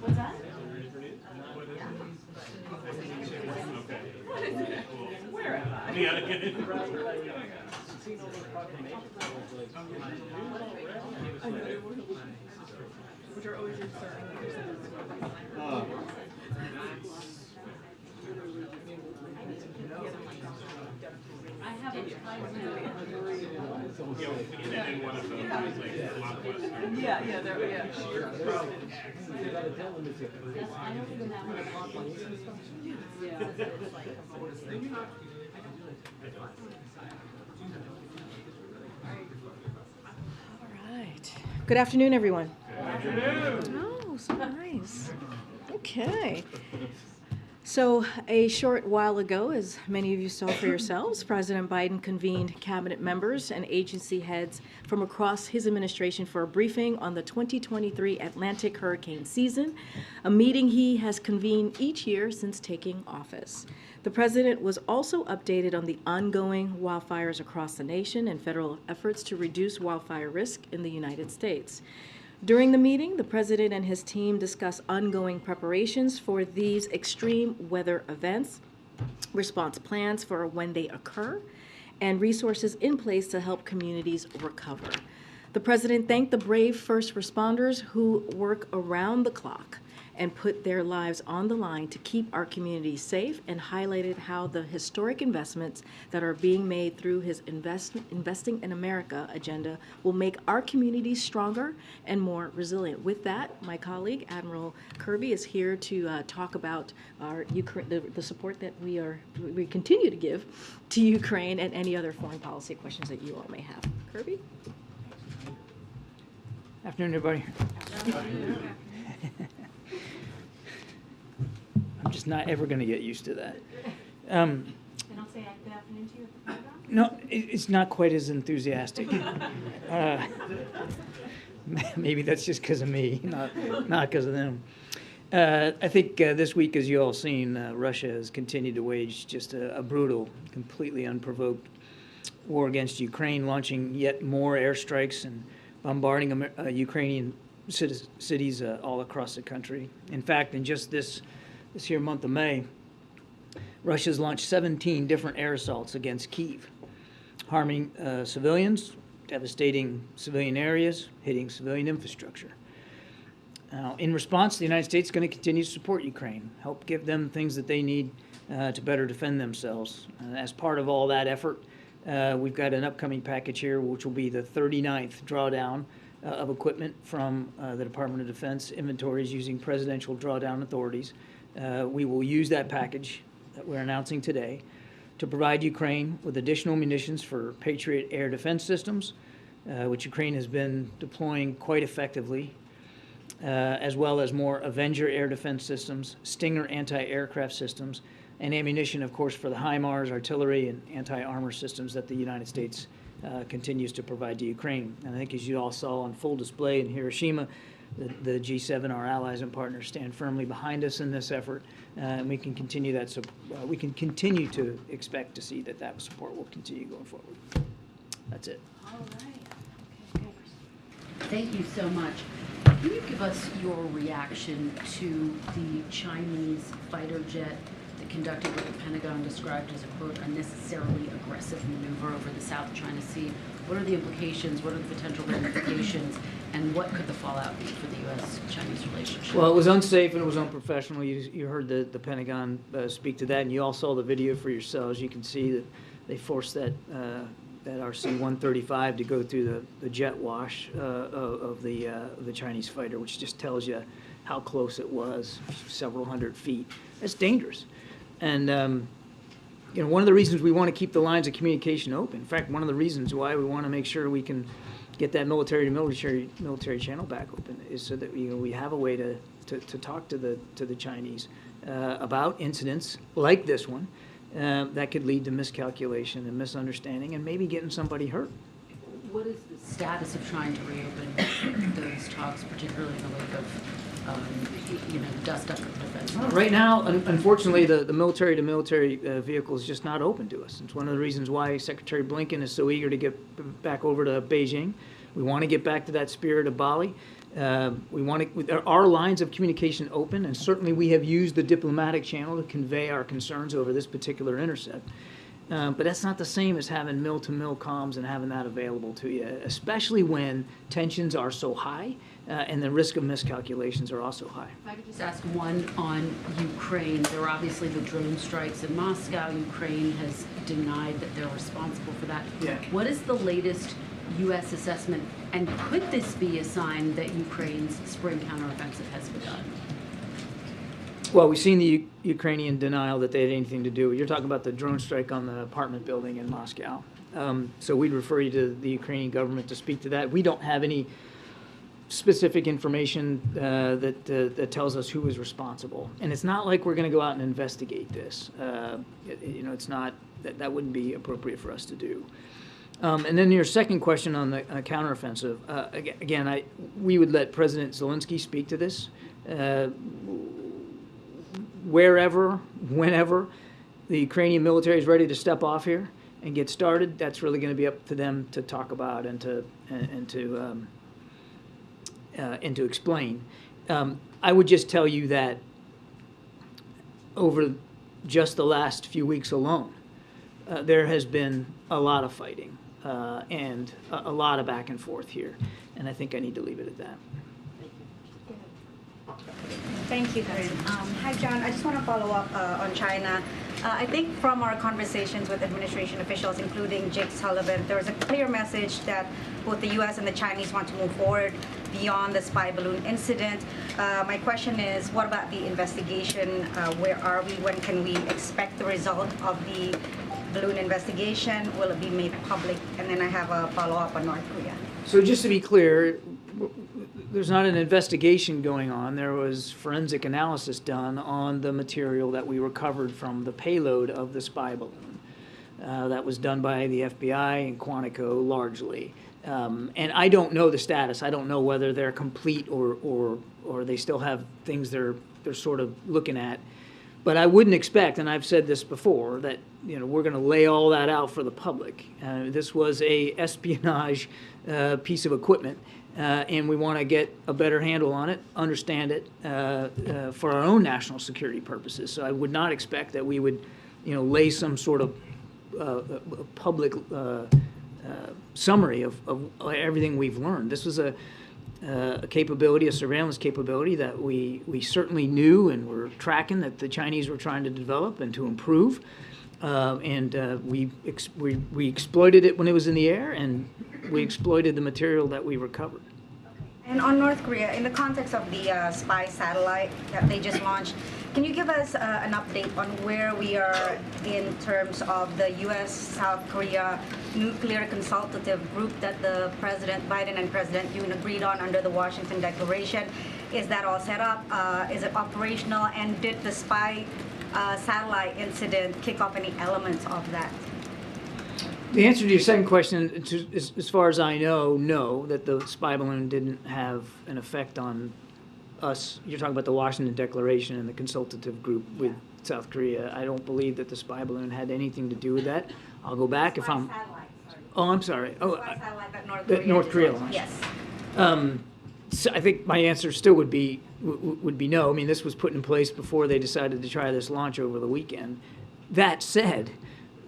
What's that? Where am I? Which are always your I have a yeah, there, yeah. I don't even have one. All right. Good afternoon, everyone. Good afternoon. Oh, so nice. Okay. So a short while ago, as many of you saw for yourselves, President Biden convened cabinet members and agency heads from across his administration for a briefing on the 2023 Atlantic hurricane season, a meeting he has convened each year since taking office. The president was also updated on the ongoing wildfires across the nation and federal efforts to reduce wildfire risk in the United States. During the meeting, the president and his team discussed ongoing preparations for these extreme weather events, response plans for when they occur, and resources in place to help communities recover. The president thanked the brave first responders who work around the clock and put their lives on the line to keep our communities safe, and highlighted how the historic investments that are being made through his Investing in America agenda will make our communities stronger and more resilient. With that, my colleague, Admiral Kirby, is here to talk about our the support that we continue to give to Ukraine, and any other foreign policy questions that you all may have. Kirby? Afternoon, everybody. I'm just not ever going to get used to that. They don't say good afternoon to you at the Pentagon? No, it's not quite as enthusiastic. Maybe that's just because of me, not because of them. I think this week, as you all seen, Russia has continued to wage just a brutal, completely unprovoked war against Ukraine, launching yet more airstrikes and bombarding Ukrainian cities all across the country. In fact, in just this here month of May, Russia's launched 17 different air assaults against Kyiv, harming civilians, devastating civilian areas, hitting civilian infrastructure. Now, in response, the United States is going to continue to support Ukraine, help give them things that they need to better defend themselves. As part of all that effort, we've got an upcoming package here, which will be the 39th drawdown of equipment from the Department of Defense inventories using presidential drawdown authorities. We will use that package that we're announcing today to provide Ukraine with additional munitions for Patriot air defense systems, which Ukraine has been deploying quite effectively, as well as more Avenger air defense systems, Stinger anti-aircraft systems, and ammunition, of course, for the HIMARS, artillery, and anti-armor systems that the United States continues to provide to Ukraine. And I think, as you all saw on full display in Hiroshima, the G7, our allies and partners, stand firmly behind us in this effort, and we can continue that. We can continue to expect to see that support will continue going forward. That's it. All right. Okay, Thank you so much. Can you give us your reaction to the Chinese fighter jet that conducted what the Pentagon described as a, quote, unnecessarily aggressive maneuver over the South China Sea? What are the implications? What are the potential ramifications? And what could the fallout be for the U.S.-Chinese relationship? Well, it was unsafe and it was unprofessional. You heard the Pentagon speak to that, and you all saw the video for yourselves. You can see that they forced that RC-135 to go through the jet wash of the Chinese fighter, which just tells you how close it was, several hundred feet. That's dangerous. And one of the reasons we want to keep the lines of communication open, in fact, one of the reasons why we want to make sure we can get that military to military channel back open, is so that we have a way to talk to the Chinese about incidents like this one that could lead to miscalculation and misunderstanding and maybe getting somebody hurt. What is the status of trying to reopen those talks, particularly in the wake of the dust up of defense? Right now, unfortunately, the military-to-military vehicle is just not open to us. It's one of the reasons why Secretary Blinken is so eager to get back over to Beijing. We want to get back to that spirit of Bali. There are lines of communication open, and certainly we have used the diplomatic channel to convey our concerns over this particular intercept. But that's not the same as having mill-to-mill comms and having that available to you, especially when tensions are so high and the risk of miscalculations are also high. If I could just ask one on Ukraine. There were obviously the drone strikes in Moscow. Ukraine has denied that they're responsible for that. Yeah. What is the latest U.S. assessment, and could this be a sign that Ukraine's spring counteroffensive has begun? Well, we've seen the Ukrainian denial that they had anything to do. You're talking about the drone strike on the apartment building in Moscow. So we'd refer you to the Ukrainian government to speak to that. We don't have any specific information that tells us who is responsible. And it's not like we're going to go out and investigate this. It's not, that wouldn't be appropriate for us to do. And then your second question on the counteroffensive, again, we would let President Zelensky speak to this. Wherever, whenever the Ukrainian military is ready to step off here and get started, that's really going to be up to them to talk about and to explain. I would just tell you that over just the last few weeks alone, there has been a lot of fighting and a lot of back and forth here, and I think I need to leave it at that. Thank you, Karine. Hi, John. I just want to follow up on China. I think from our conversations with administration officials, including Jake Sullivan, there was a clear message that both the U.S. and the Chinese want to move forward beyond the spy balloon incident. My question is, what about the investigation? Where are we? When can we expect the result of the balloon investigation? Will it be made public? And then I have a follow-up on North Korea. So just to be clear, there's not an investigation going on. There was forensic analysis done on the material that we recovered from the payload of the spy balloon. That was done by the FBI and Quantico largely. And I don't know the status. I don't know whether they're complete or they still have things they're sort of looking at. But I wouldn't expect, and I've said this before, that we're going to lay all that out for the public. This was a espionage piece of equipment. And we want to get a better handle on it, understand it for our own national security purposes. So I would not expect that we would, lay some sort of public summary of everything we've learned. This was a capability, a surveillance capability that we certainly knew and were tracking that the Chinese were trying to develop and to improve. We exploited it when it was in the air, and we exploited the material that we recovered. And on North Korea, in the context of the spy satellite that they just launched, can you give us an update on where we are in terms of the U.S.-South Korea nuclear consultative group that the President Biden and President Yoon agreed on under the Washington Declaration? Is that all set up? Is it operational? And did the spy satellite incident kick off any elements of that? The answer to your second question, as far as I know, no, that the spy balloon didn't have an effect on us. You're talking about the Washington Declaration and the consultative group with South Korea. I don't believe that the spy balloon had anything to do with that. I'll go back if I'm... Oh, I'm sorry. Oh, spy satellite that North Korea launched. Yes. So I think my answer still would be no. I mean, this was put in place before they decided to try this launch over the weekend. That said,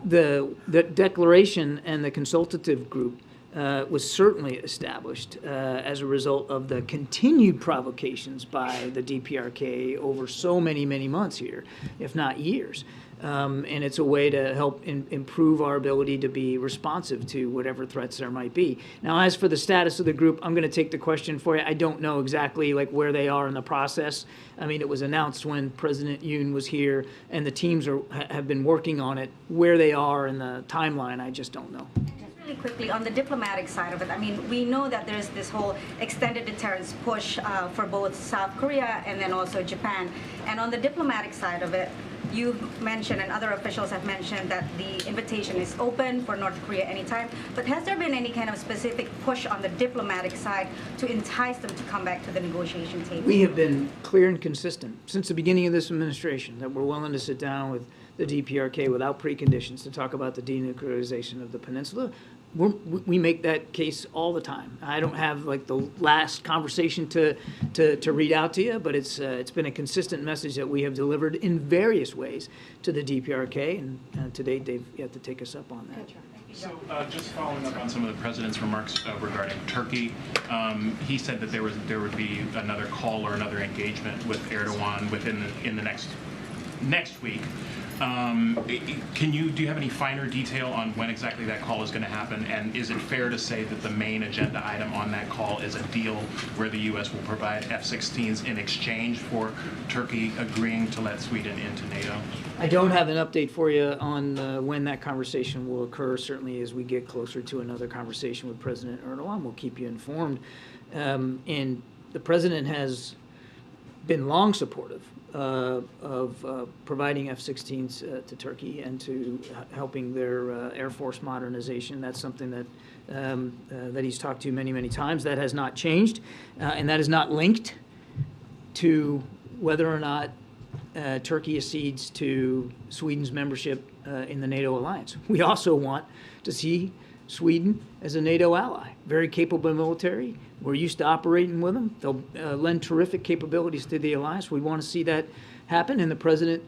the declaration and the consultative group was certainly established as a result of the continued provocations by the DPRK over so many months here, if not years. And it's a way to help improve our ability to be responsive to whatever threats there might be. Now, as for the status of the group, I'm going to take the question for you. I don't know exactly where they are in the process. I mean, it was announced when President Yoon was here, and the teams have been working on it. Where they are in the timeline, I just don't know. Really quickly, on the diplomatic side of it, I mean, we know that there's this whole extended deterrence push for both South Korea and then also Japan. And on the diplomatic side of it, you've mentioned and other officials have mentioned that the invitation is open for North Korea anytime. But has there been any kind of specific push on the diplomatic side to entice them to come back to the negotiation table? We have been clear and consistent since the beginning of this administration that we're willing to sit down with the DPRK without preconditions to talk about the denuclearization of the peninsula. we make that case all the time. I don't have like the last conversation to read out to you, but it's been a consistent message that we have delivered in various ways to the DPRK, and to date they've yet to take us up on that. So just following up on some of the president's remarks regarding Turkey, he said that there would be another call or another engagement with Erdogan in the next week. Do you have any finer detail on when exactly that call is going to happen? And is it fair to say that the main agenda item on that call is a deal where the U.S. will provide F-16s in exchange for Turkey agreeing to let Sweden into NATO? I don't have an update for you on when that conversation will occur. Certainly as we get closer to another conversation with President Erdogan, we'll keep you informed. And the president has been long supportive of providing F-16s to Turkey and to helping their Air Force modernization. That's something that that he's talked to many, many times. That has not changed, and that is not linked to whether or not Turkey accedes to Sweden's membership in the NATO alliance. We also want to see Sweden as a NATO ally, very capable military. We're used to operating with them. They'll lend terrific capabilities to the alliance. We want to see that happen, and the president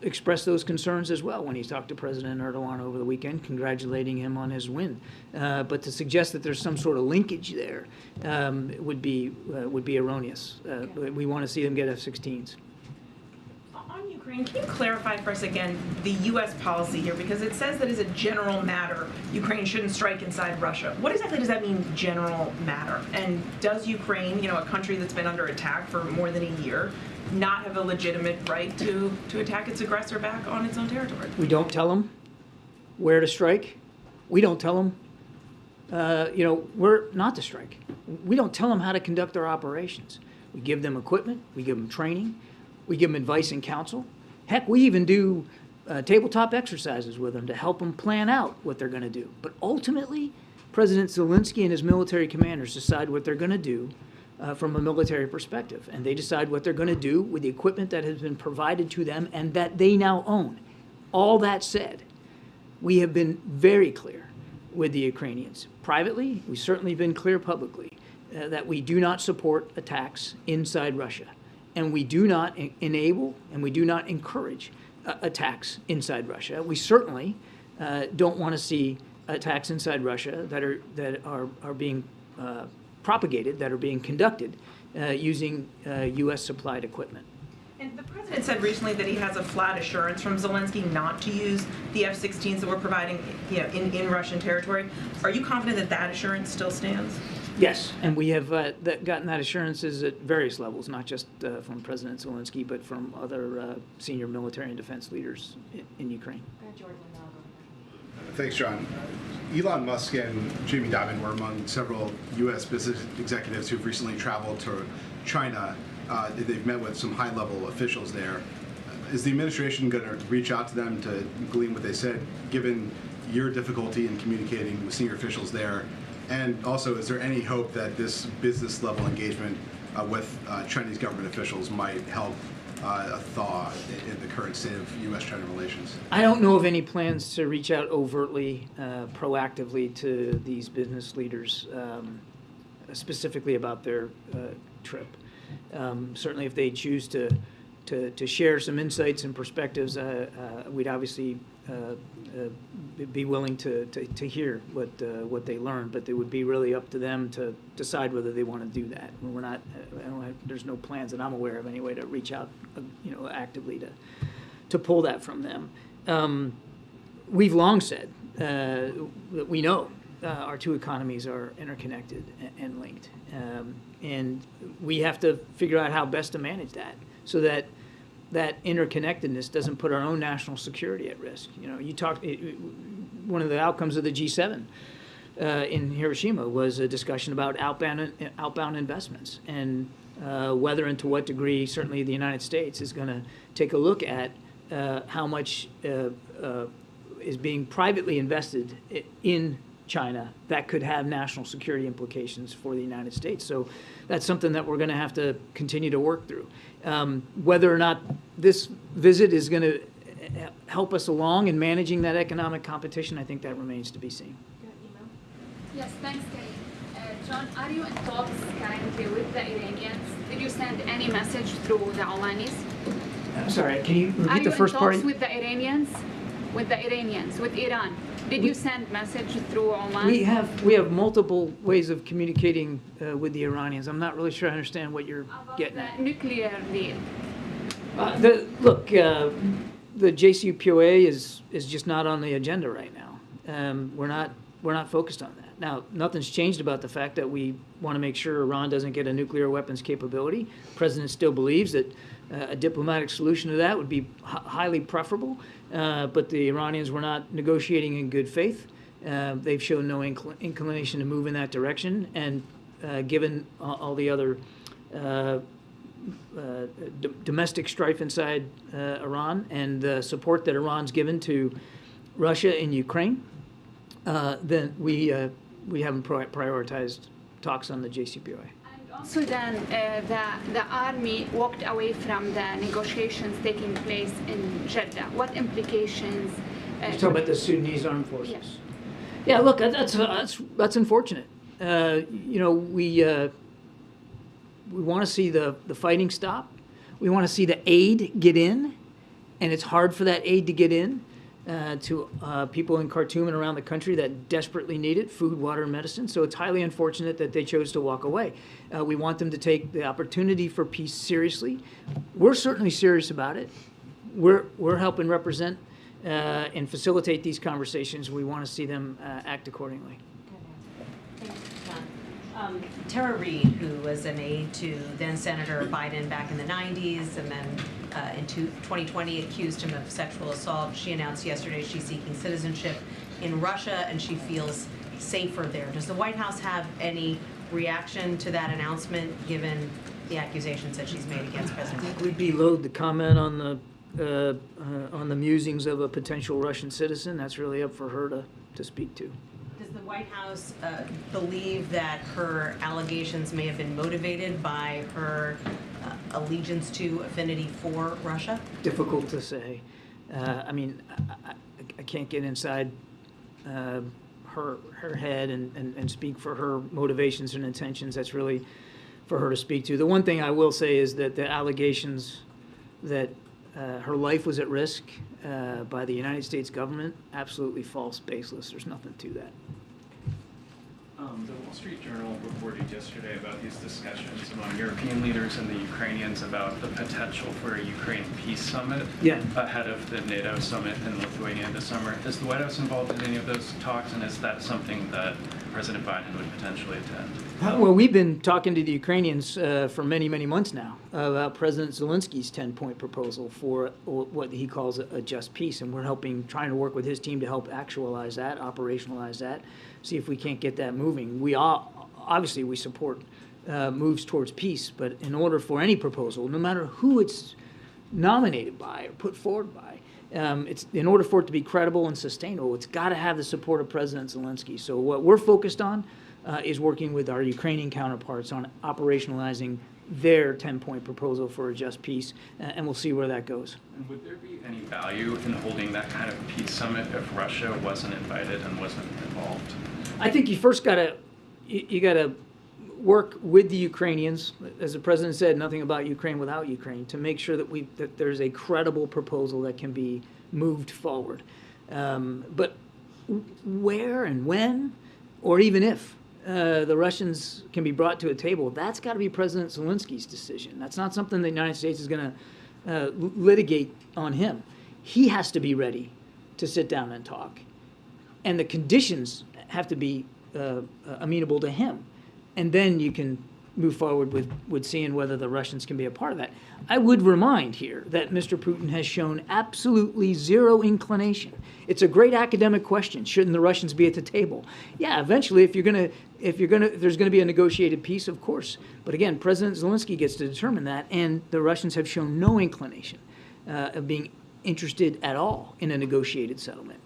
expressed those concerns as well when he talked to President Erdogan over the weekend, congratulating him on his win. But to suggest that there's some sort of linkage there would be erroneous. We want to see them get F-16s. On Ukraine, can you clarify for us again the U.S. policy here? Because it says that as a general matter, Ukraine shouldn't strike inside Russia. What exactly does that mean, general matter? And does Ukraine, a country that's been under attack for more than a year, not have a legitimate right to attack its aggressor back on its own territory? We don't tell them where to strike. We don't tell them, where not to strike. We don't tell them how to conduct their operations. We give them equipment. We give them training. We give them advice and counsel. Heck, we even do tabletop exercises with them to help them plan out what they're going to do. But ultimately, President Zelensky and his military commanders decide what they're going to do from a military perspective. And they decide what they're going to do with the equipment that has been provided to them and that they now own. All that said, we have been very clear with the Ukrainians. Privately, we've certainly been clear publicly that we do not support attacks inside Russia. And we do not enable and we do not encourage attacks inside Russia. We certainly don't want to see attacks inside Russia that are being propagated, that are being conducted using U.S. supplied equipment. And the president said recently that he has a flat assurance from Zelensky not to use the F-16s that we're providing, in Russian territory. Are you confident that that assurance still stands? Yes, and we have gotten that assurances at various levels, not just from President Zelensky, but from other senior military and defense leaders in Ukraine. Thanks, John. Elon Musk and Jamie Dimon were among several U.S. business executives who've recently traveled to China. They've met with some high-level officials there. Is the administration going to reach out to them to glean what they said, given your difficulty in communicating with senior officials there? And also, is there any hope that this business-level engagement with Chinese government officials might help a thaw in the current state of U.S.-China relations? I don't know of any plans to reach out overtly, proactively to these business leaders, specifically about their trip. Certainly, if they choose to share some insights and perspectives, we'd obviously be willing to hear what they learned, but it would be really up to them to decide whether they want to do that. We're not. There's no plans that I'm aware of anyway to reach out, actively to pull that from them. We've long said that we know our two economies are interconnected and linked, and we have to figure out how best to manage that so that that interconnectedness doesn't put our own national security at risk. One of the outcomes of the G7 in Hiroshima was a discussion about outbound investments and whether and to what degree certainly the United States is going to take a look at how much is being privately invested in China that could have national security implications for the United States. So that's something that we're going to have to continue to work through. Whether or not this visit is going to help us along in managing that economic competition, I think that remains to be seen. Yes, thanks, Karine. John, are you in talks currently with the Iranians? Did you send any message through the Alanis? I'm sorry, can you Are repeat you the first in part? talks with the Iranians? With Iran? Did you send message through Oman? We have multiple ways of communicating with the Iranians. I'm not really sure I understand what you're About getting the at. nuclear deal. The JCPA is just not on the agenda right now. We're not focused on that. Now, nothing's changed about the fact that we want to make sure Iran doesn't get a nuclear weapons capability. The president still believes that a diplomatic solution to that would be highly preferable, but the Iranians were not negotiating in good faith. They've shown no inclination to move in that direction, and given all the other domestic strife inside Iran and the support that Iran's given to Russia in Ukraine, then we haven't prioritized talks on the JCPOA. And also then the army walked away from the negotiations taking place in Jeddah. What implications? You're talking about the Sudanese armed forces? Yes. Yeah, look, that's unfortunate. We want to see the fighting stop. We want to see the aid get in, and it's hard for that aid to get in to people in Khartoum and around the country that desperately need it, food, water, and medicine. So it's highly unfortunate that they chose to walk away. We want them to take the opportunity for peace seriously. We're certainly serious about it. We're helping represent and facilitate these conversations. We want to see them act accordingly. Tara Reid, who was an aide to then Senator Biden back in the 90s and then in 2020 accused him of sexual assault. She announced yesterday she's seeking citizenship in Russia and she feels safer there. Does the White House have any reaction to that announcement given the accusations that she's made against President Putin? We'd be loath to comment on the musings of a potential Russian citizen. That's really up for her to speak to. Does the White House believe that her allegations may have been motivated by her allegiance to, affinity for Russia? Difficult to say. I can't get inside her head and speak for her motivations and intentions. That's really for her to speak to. The one thing I will say is that the allegations that her life was at risk by the United States government, absolutely false, baseless. There's nothing to that. The Wall Street Journal reported yesterday about these discussions among European leaders and the Ukrainians about the potential for a Ukraine peace summit ahead of the NATO summit in Lithuania this summer. Is the White House involved in any of those talks, and is that something that President Biden would potentially attend? Well, we've been talking to the Ukrainians for many, many months now about President Zelensky's 10-point proposal for what he calls a just peace, and we're trying to work with his team to help actualize that, operationalize that, see if we can't get that moving. Obviously we support moves towards peace, but in order for any proposal, no matter who it's nominated by or put forward by, in order for it to be credible and sustainable, it's got to have the support of President Zelensky. So what we're focused on is working with our Ukrainian counterparts on operationalizing their 10-point proposal for a just peace, and we'll see where that goes. And would there be any value in holding that kind of peace summit if Russia wasn't invited and wasn't involved? I think you first got to work with the Ukrainians, as the president said, nothing about Ukraine without Ukraine, to make sure that there's a credible proposal that can be moved forward. But where and when, or even if, the Russians can be brought to a table, that's got to be President Zelensky's decision. That's not something the United States is going to litigate on him. He has to be ready to sit down and talk. And the conditions have to be amenable to him. And then you can move forward with seeing whether the Russians can be a part of that. I would remind here that Mr. Putin has shown absolutely zero inclination. It's a great academic question. Shouldn't the Russians be at the table? Yeah, eventually, if there's gonna be a negotiated peace, of course. But again, President Zelensky gets to determine that, and the Russians have shown no inclination of being interested at all in a negotiated settlement.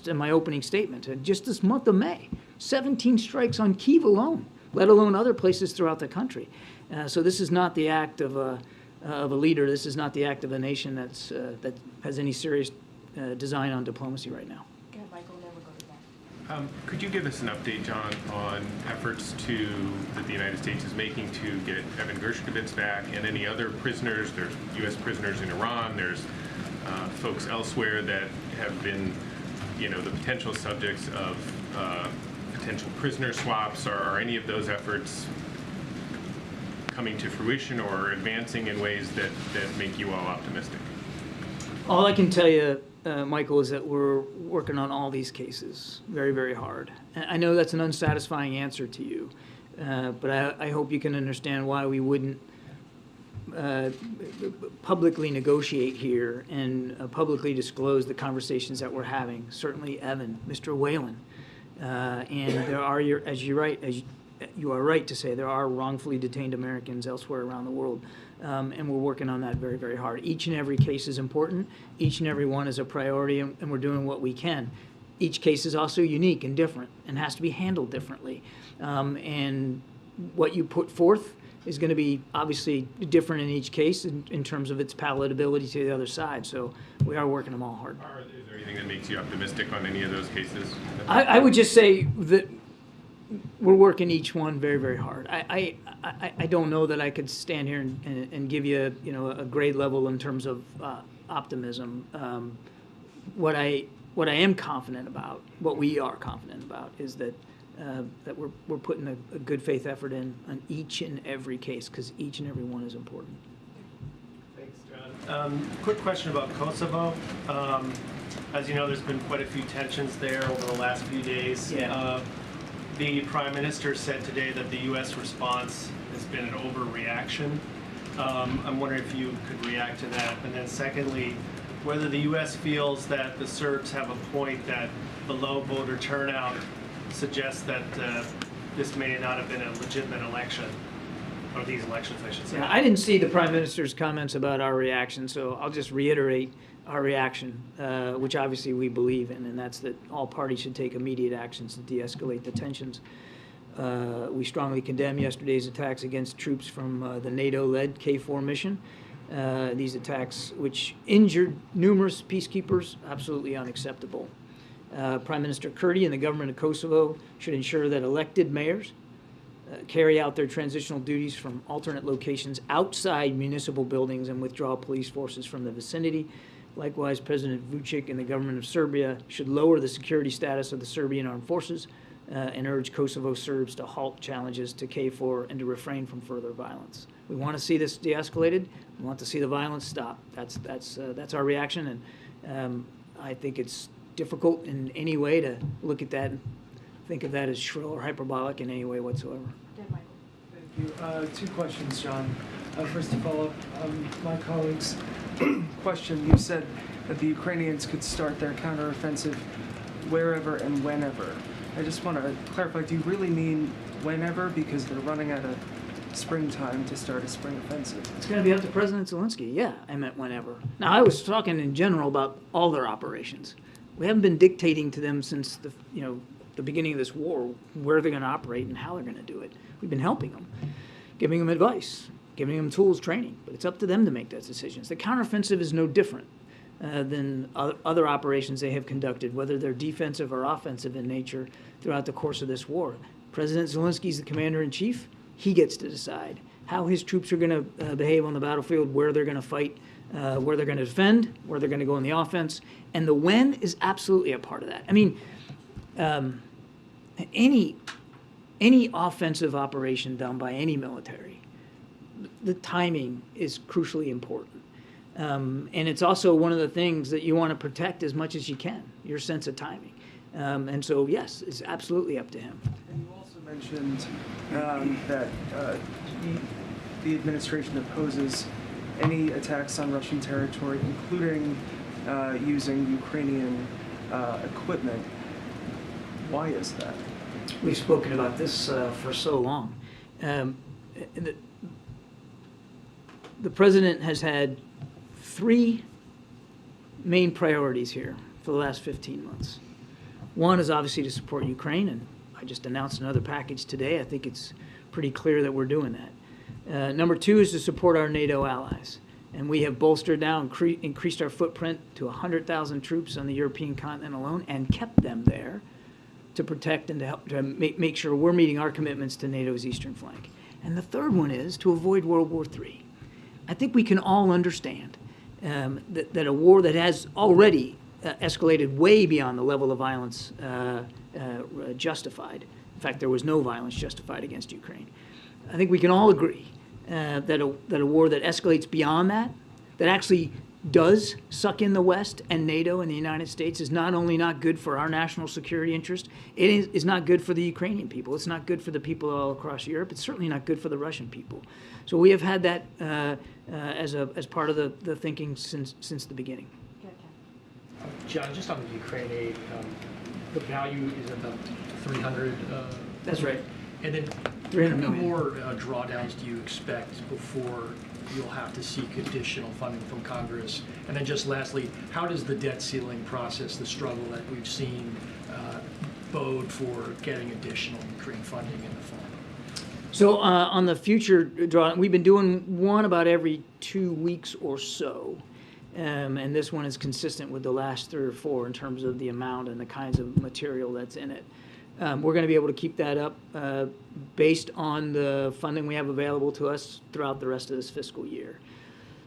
In my opening statement, just this month of May, 17 strikes on Kyiv alone, let alone other places throughout the country. So this is not the act of a leader. This is not the act of a nation that has any serious design on diplomacy right now. Could you give us an update, John, on efforts that the United States is making to get Evan Gershkovich back and any other prisoners? There's U.S. prisoners in Iran. There's folks elsewhere that have been, the potential subjects of potential prisoner swaps. Are any of those efforts coming to fruition or advancing in ways that make you all optimistic? All I can tell you, Michael, is that we're working on all these cases very, very hard. And I know that's an unsatisfying answer to you, but I hope you can understand why we wouldn't publicly negotiate here and publicly disclose the conversations that we're having. Certainly Evan, Mr. Whalen, and there are, as you are right to say, there are wrongfully detained Americans elsewhere around the world. And we're working on that very, very hard. Each and every case is important. Each and every one is a priority, and we're doing what we can. Each case is also unique and different and has to be handled differently. And what you put forth is going to be obviously different in each case in terms of its palatability to the other side. So we are working them all hard. Is there anything that makes you optimistic on any of those cases? I would just say that we're working each one very, very hard. I don't know that I could stand here and give you a grade level in terms of optimism. What I am confident about, what we are confident about, is that we're putting a good faith effort in on each and every case, because each and every one is important. Thanks, John. Quick question about Kosovo. As you know, there's been quite a few tensions there over the last few days. Yeah. The Prime Minister said today that the U.S. response has been an overreaction. I'm wondering if you could react to that. And then secondly, whether the U.S. feels that the Serbs have a point that the low voter turnout suggests that this may not have been a legitimate election, or these elections, I should say. Yeah, I didn't see the Prime Minister's comments about our reaction, so I'll just reiterate our reaction, which obviously we believe in, and that's that all parties should take immediate actions to de-escalate the tensions. We strongly condemn yesterday's attacks against troops from the NATO-led KFOR mission. These attacks, which injured numerous peacekeepers, absolutely unacceptable. Prime Minister Kirby and the government of Kosovo should ensure that elected mayors carry out their transitional duties from alternate locations outside municipal buildings and withdraw police forces from the vicinity. Likewise, President Vučić and the government of Serbia should lower the security status of the Serbian armed forces and urge Kosovo Serbs to halt challenges to KFOR and to refrain from further violence. We want to see this de-escalated. We want to see the violence stop. That's our reaction, and I think it's difficult in any way to look at that and think of that as shrill or hyperbolic in any way whatsoever. Thank you. Two questions, John. First, to follow up my colleague's question, you said that the Ukrainians could start their counteroffensive wherever and whenever. I just want to clarify, do you really mean whenever? Because they're running out of springtime to start a spring offensive. It's going to be up to President Zelensky. Yeah, I meant whenever. Now, I was talking in general about all their operations. We haven't been dictating to them since the beginning of this war where they're going to operate and how they're going to do it. We've been helping them, giving them advice, giving them tools, training, but it's up to them to make those decisions. The counteroffensive is no different than other operations they have conducted, whether they're defensive or offensive in nature throughout the course of this war. President Zelensky is the commander-in-chief. He gets to decide how his troops are going to behave on the battlefield, where they're going to fight, where they're going to defend, where they're going to go in the offense, and the when is absolutely a part of that. I mean, any offensive operation done by any military, the timing is crucially important. And it's also one of the things that you want to protect as much as you can, your sense of timing. And so, yes, it's absolutely up to him. And you also mentioned that the administration opposes any attacks on Russian territory, including using Ukrainian equipment. Why is that? We've spoken about this for so long. The president has had three main priorities here for the last 15 months. One is obviously to support Ukraine, and I just announced another package today. I think it's pretty clear that we're doing that. Number two is to support our NATO allies, and we have bolstered now, increased our footprint to 100,000 troops on the European continent alone, and kept them there to protect and to help to make sure we're meeting our commitments to NATO's eastern flank. And the third one is to avoid World War III. I think we can all understand that a war that has already escalated way beyond the level of violence justified. In fact, there was no violence justified against Ukraine. I think we can all agree that a war that escalates beyond that actually does suck in the West and NATO and the United States, is not only not good for our national security interest, it is not good for the Ukrainian people. It's not good for the people all across Europe. It's certainly not good for the Russian people. So we have had that as part of the thinking since the beginning. John, just on the Ukraine aid, the value is about 300. That's right. And then how many more drawdowns do you expect before you'll have to seek additional funding from Congress? And then just lastly, how does the debt ceiling process, the struggle that we've seen, bode for getting additional Ukraine funding in the fall? So on the future draw, we've been doing one about every 2 weeks or so. And this one is consistent with the last 3 or 4 in terms of the amount and the kinds of material that's in it. We're going to be able to keep that up based on the funding we have available to us throughout the rest of this fiscal year.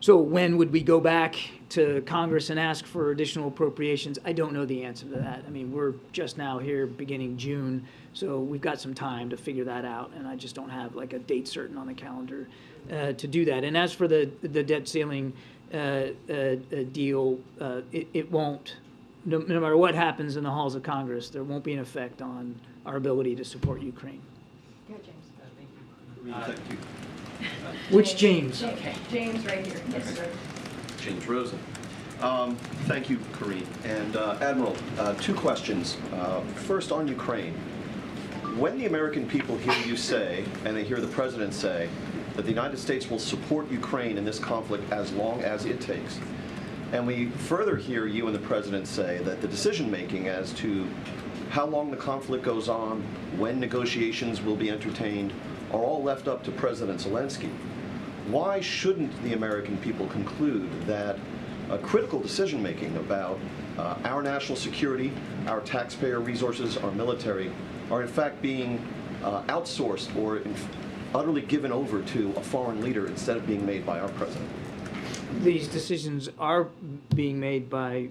So when would we go back to Congress and ask for additional appropriations? I don't know the answer to that. I mean, we're just now here beginning June, so we've got some time to figure that out, and I just don't have like a date certain on the calendar to do that. And as for the debt ceiling deal, it won't. No matter what happens in the halls of Congress, there won't be an effect on our ability to support Ukraine. Go ahead, James. Thank you. Which James? Okay. James right here. Yes, sir. James Rosen. Thank you, Karine. And Admiral, 2 questions. First, on Ukraine. When the American people hear you say, and they hear the President say, that the United States will support Ukraine in this conflict as long as it takes, and we further hear you and the President say that the decision-making as to how long the conflict goes on, when negotiations will be entertained, are all left up to President Zelensky, why shouldn't the American people conclude that critical decision-making about our national security, our taxpayer resources, our military, are in fact being outsourced or utterly given over to a foreign leader instead of being made by our President? These decisions are being made by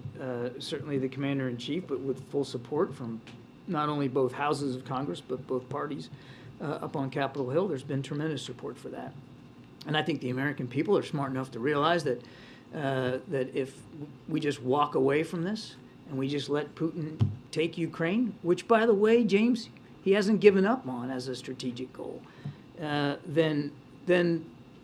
certainly the Commander-in-Chief, but with full support from not only both houses of Congress, but both parties up on Capitol Hill. There's been tremendous support for that. And I think the American people are smart enough to realize that that if we just walk away from this and we just let Putin take Ukraine, which, by the way, James, he hasn't given up on as a strategic goal, then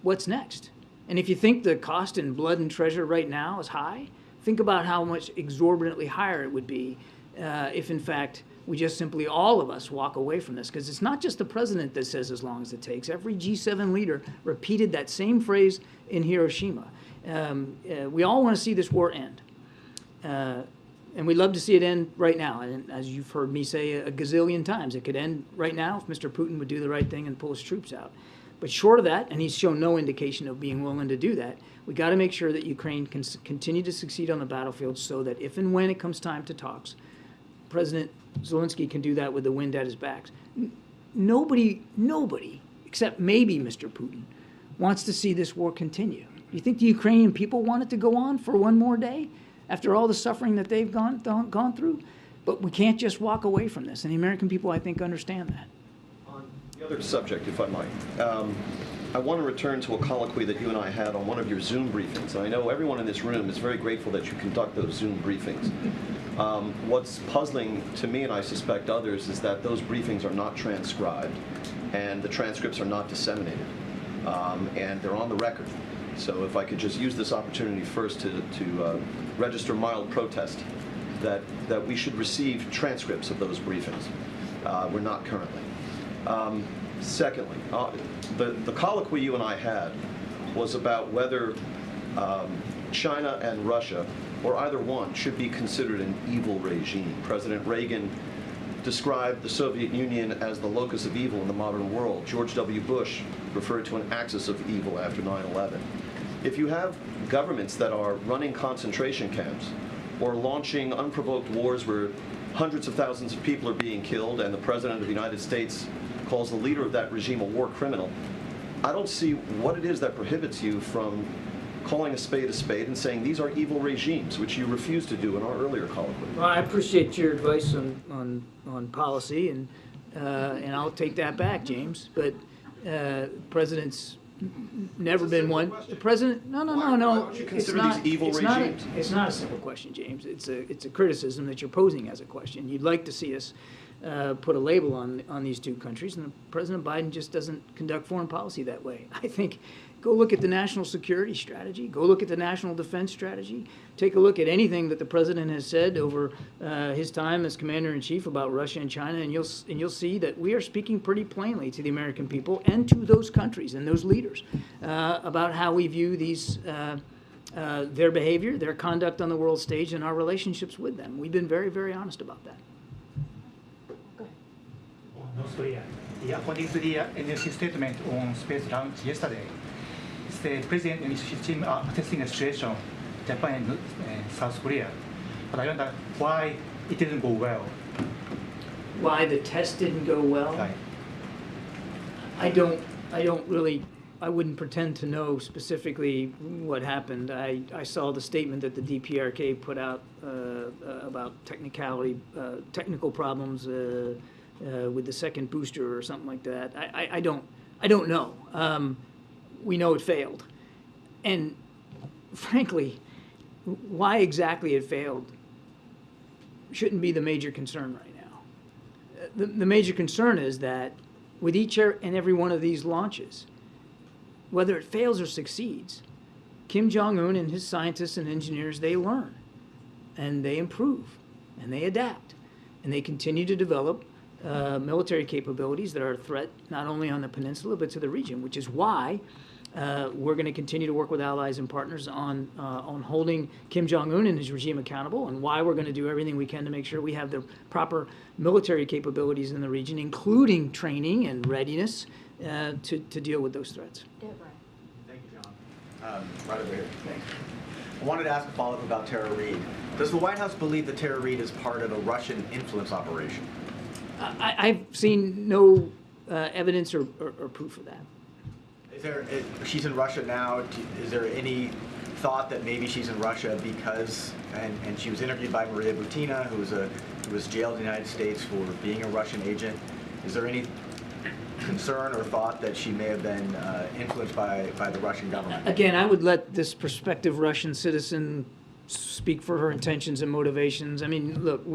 what's next? And if you think the cost in blood and treasure right now is high, think about how much exorbitantly higher it would be if, in fact, we just simply, all of us, walk away from this. Because it's not just the President that says as long as it takes. Every G7 leader repeated that same phrase in Hiroshima. We all want to see this war end. And we'd love to see it end right now. And as you've heard me say a gazillion times, it could end right now if Mr. Putin would do the right thing and pull his troops out. But short of that, and he's shown no indication of being willing to do that, we got to make sure that Ukraine can continue to succeed on the battlefield so that if and when it comes time to talks, President Zelensky can do that with the wind at his back. Nobody, except maybe Mr. Putin, wants to see this war continue. You think the Ukrainian people want it to go on for one more day after all the suffering that they've gone through? But we can't just walk away from this, and the American people, I think, understand that. On the other subject, if I might, I want to return to a colloquy that you and I had on one of your Zoom briefings. And I know everyone in this room is very grateful that you conduct those Zoom briefings. What's puzzling to me, and I suspect others, is that those briefings are not transcribed, and the transcripts are not disseminated, and they're on the record. So if I could just use this opportunity first to register mild protest that we should receive transcripts of those briefings. We're not currently. Secondly, the colloquy you and I had was about whether China and Russia, or either one, should be considered an evil regime. President Reagan described the Soviet Union as the locus of evil in the modern world. George W. Bush referred to an axis of evil after 9/11. If you have governments that are running concentration camps or launching unprovoked wars where hundreds of thousands of people are being killed, and the President of the United States calls the leader of that regime a war criminal. I don't see what it is that prohibits you from calling a spade and saying these are evil regimes, which you refused to do in our earlier colloquy. Well, I appreciate your advice on policy, and I'll take that back, James. But president's never been one. The president, no. Why don't you consider these evil regimes? It's not a simple question, James. It's a criticism that you're posing as a question. You'd like to see us put a label on these two countries, and President Biden just doesn't conduct foreign policy that way. I think go look at the national security strategy. Go look at the national defense strategy. Take a look at anything that the president has said over his time as commander-in-chief about Russia and China, and you'll see that we are speaking pretty plainly to the American people and to those countries and those leaders about how we view these their behavior, their conduct on the world stage, and our relationships with them. We've been very, very honest about that. North Korea. According to the NSC statement on space launch yesterday, the president and his team are assessing the situation, Japan and South Korea. But I wonder why it didn't go well. Why the test didn't go well? Right. I wouldn't pretend to know specifically what happened. I saw the statement that the DPRK put out about technical problems with the second booster or something like that. I don't know. We know it failed. And frankly, why exactly it failed shouldn't be the major concern right now. The major concern is that with each and every one of these launches, whether it fails or succeeds, Kim Jong-un and his scientists and engineers, they learn and they improve and they adapt and they continue to develop military capabilities that are a threat not only on the peninsula but to the region, which is why we're going to continue to work with allies and partners on holding Kim Jong-un and his regime accountable, and why we're going to do everything we can to make sure we have the proper military capabilities in the region, including training and readiness to deal with those threats. Thank you, John. Right over here. Thanks. I wanted to ask a follow-up about Tara Reid. Does the White House believe that Tara Reid is part of a Russian influence operation? I've seen no evidence or proof of that. She's in Russia now. Is there any thought that maybe she's in Russia because, and she was interviewed by Maria Butina, who was jailed in the United States for being a Russian agent. Is there any concern or thought that she may have been influenced by the Russian government? Again, I would let this prospective Russian citizen speak for her intentions and motivations. I mean, look,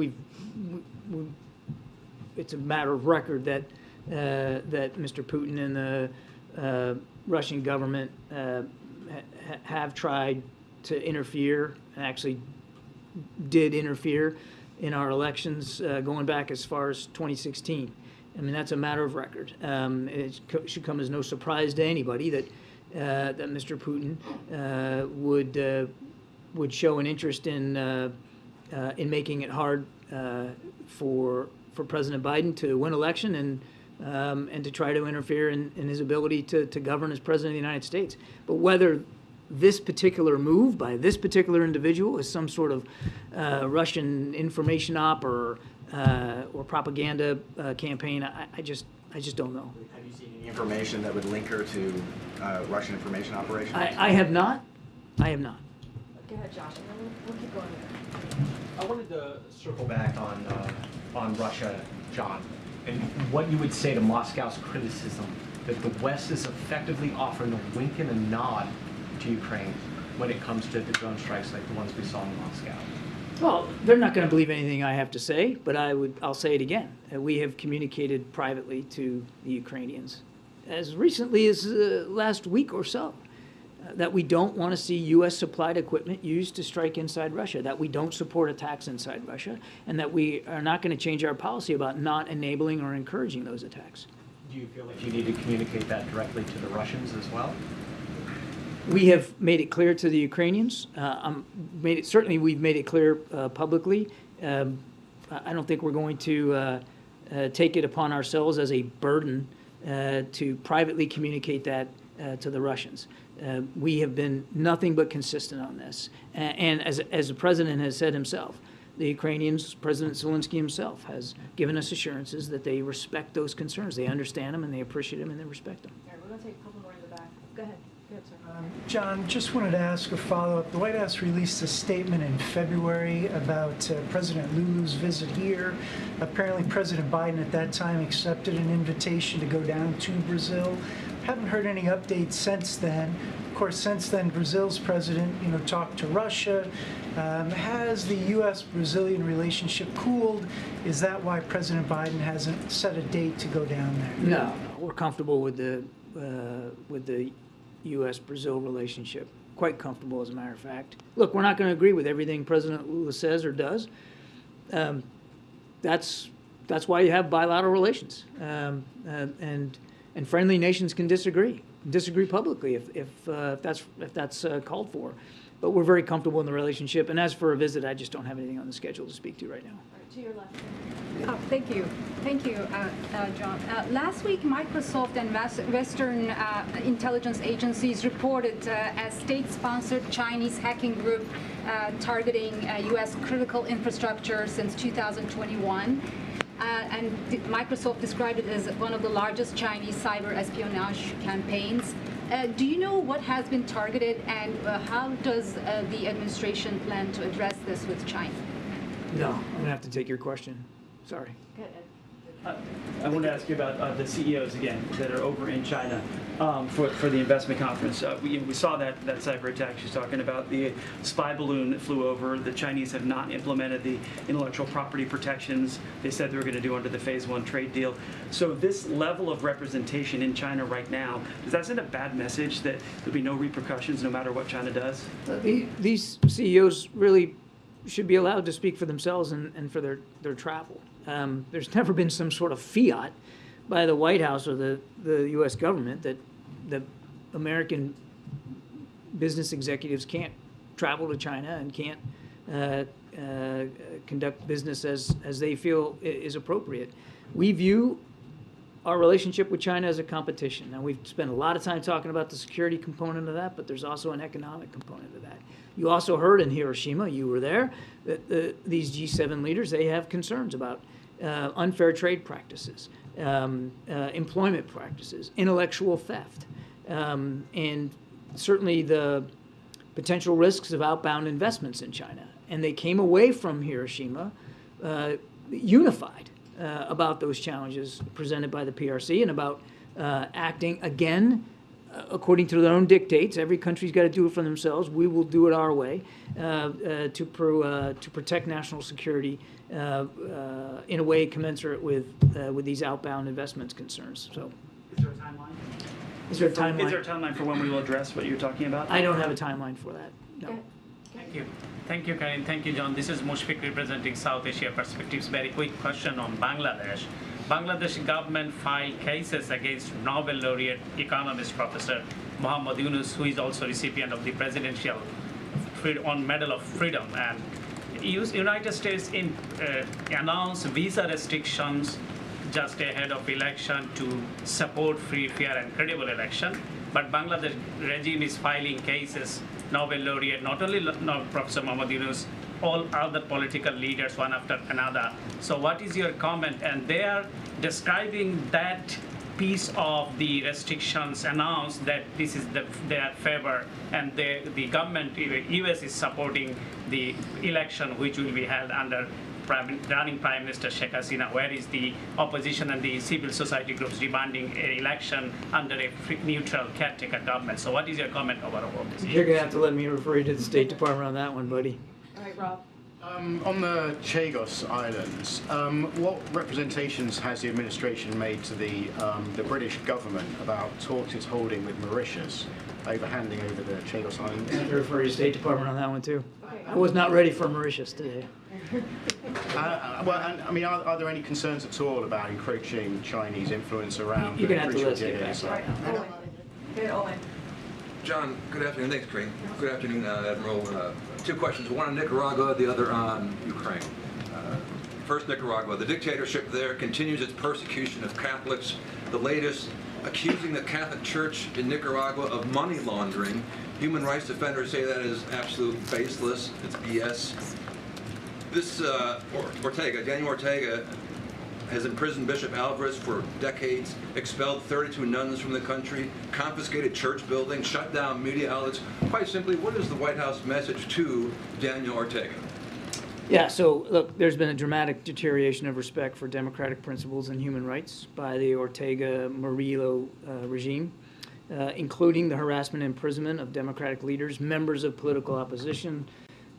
it's a matter of record that Mr. Putin and the Russian government have tried to interfere, and actually did interfere in our elections going back as far as 2016. I mean, that's a matter of record. It should come as no surprise to anybody that Mr. Putin would show an interest in making it hard for President Biden to win election and to try to interfere in his ability to govern as President of the United States. But whether this particular move by this particular individual is some sort of Russian information op or propaganda campaign, I just don't know. Have you seen any information that would link her to Russian information operations? I have not. I have not. Go ahead, Josh, and then we'll keep going. I wanted to circle back on Russia, John, and what you would say to Moscow's criticism that the West is effectively offering a wink and a nod to Ukraine when it comes to the drone strikes like the ones we saw in Moscow. Well, they're not going to believe anything I have to say, but I'll say it again. We have communicated privately to the Ukrainians as recently as last week or so that we don't want to see U.S. supplied equipment used to strike inside Russia, that we don't support attacks inside Russia, and that we are not going to change our policy about not enabling or encouraging those attacks. Do you feel like you need to communicate that directly to the Russians as well? We have made it clear to the Ukrainians. Certainly we've made it clear publicly. I don't think we're going to take it upon ourselves as a burden to privately communicate that to the Russians. We have been nothing but consistent on this. And as the president has said himself, the Ukrainians, President Zelensky himself, has given us assurances that they respect those concerns. They understand them and they appreciate them and they respect them. All right, we're going to take a couple more in the back. Go ahead. Go ahead, sir. John, just wanted to ask a follow-up. The White House released a statement in February about President Lulu's visit here. Apparently, President Biden at that time accepted an invitation to go down to Brazil. Haven't heard any updates since then. Of course, since then, Brazil's president, talked to Russia. Has the U.S.-Brazilian relationship cooled? Is that why President Biden hasn't set a date to go down there? No, we're comfortable with the U.S.-Brazil relationship. Quite comfortable, as a matter of fact. Look, we're not going to agree with everything President Lula says or does. That's why you have bilateral relations, and friendly nations can disagree publicly if that's called for. But we're very comfortable in the relationship. And as for a visit, I just don't have anything on the schedule to speak to right now. All right, to your left. Thank you, John. Last week, Microsoft and Western intelligence agencies reported a state-sponsored Chinese hacking group targeting U.S. critical infrastructure since 2021. And Microsoft described it as one of the largest Chinese cyber espionage campaigns. Do you know what has been targeted, and how does the administration plan to address this with China? No, I'm going to have to take your question. Sorry. Go ahead, Ed. I want to ask you about the CEOs again that are over in China for the investment conference. We saw that cyber attack she's talking about, the spy balloon that flew over. The Chinese have not implemented the intellectual property protections they said they were going to do under the Phase 1 trade deal. So this level of representation in China right now, does that send a bad message that there'll be no repercussions no matter what China does? These CEOs really should be allowed to speak for themselves and for their travel. There's never been some sort of fiat by the White House or the U.S. government that the American business executives can't travel to China and can't conduct business as they feel is appropriate. We view our relationship with China as a competition. Now, we've spent a lot of time talking about the security component of that, but there's also an economic component of that. You also heard in Hiroshima, you were there, that these G7 leaders, they have concerns about unfair trade practices, employment practices, intellectual theft, and certainly the potential risks of outbound investments in China. And they came away from Hiroshima unified about those challenges presented by the PRC and about acting again according to their own dictates. Every country's got to do it for themselves. We will do it our way to protect national security in a way commensurate with these outbound investments concerns. So, is there a timeline? Is there a timeline? Is there a timeline for when we will address what you're talking about? I don't have a timeline for that. No. Thank you. Thank you, Karine. Thank you, John. This is Mushfiq representing South Asia Perspectives. Very quick question on Bangladesh. Bangladesh government filed cases against Nobel laureate economist Professor Muhammad Yunus, who is also recipient of the Presidential Medal of Freedom. And United States announced visa restrictions just ahead of election to support free, fair, and credible election. But Bangladesh regime is filing cases, Nobel laureate, not only Professor Muhammad Yunus, all other political leaders, one after another. So what is your comment? And they are describing that piece of the restrictions announced that this is their favor, and the government, US is supporting the election which will be held under running Prime Minister Sheikh Hasina. Where is the opposition and the civil society groups demanding an election under a neutral caretaker government? So what is your comment over all this? You're going to have to let me refer you to the State Department on that one, buddy. All right, Rob. On the Chagos Islands, what representations has the administration made to the British government about talks it's holding with Mauritius over handing over the Chagos Islands? I have to refer you to the State Department on that one, too. I was not ready for Mauritius today. Are there any concerns at all about encroaching Chinese influence around You're the going to have to crucial list it back. Chagos? John, good afternoon. Thanks, Karine. Good afternoon, Admiral. Two questions, one on Nicaragua, the other on Ukraine. First, Nicaragua. The dictatorship there continues its persecution of Catholics, the latest accusing the Catholic Church in Nicaragua of money laundering. Human rights defenders say that is absolute baseless. It's BS. This Daniel Ortega, has imprisoned Bishop Alvarez for decades, expelled 32 nuns from the country, confiscated church buildings, shut down media outlets. Quite simply, what is the White House message to Daniel Ortega? Yeah, so look, there's been a dramatic deterioration of respect for democratic principles and human rights by the Ortega-Murillo regime, including the harassment and imprisonment of democratic leaders, members of political opposition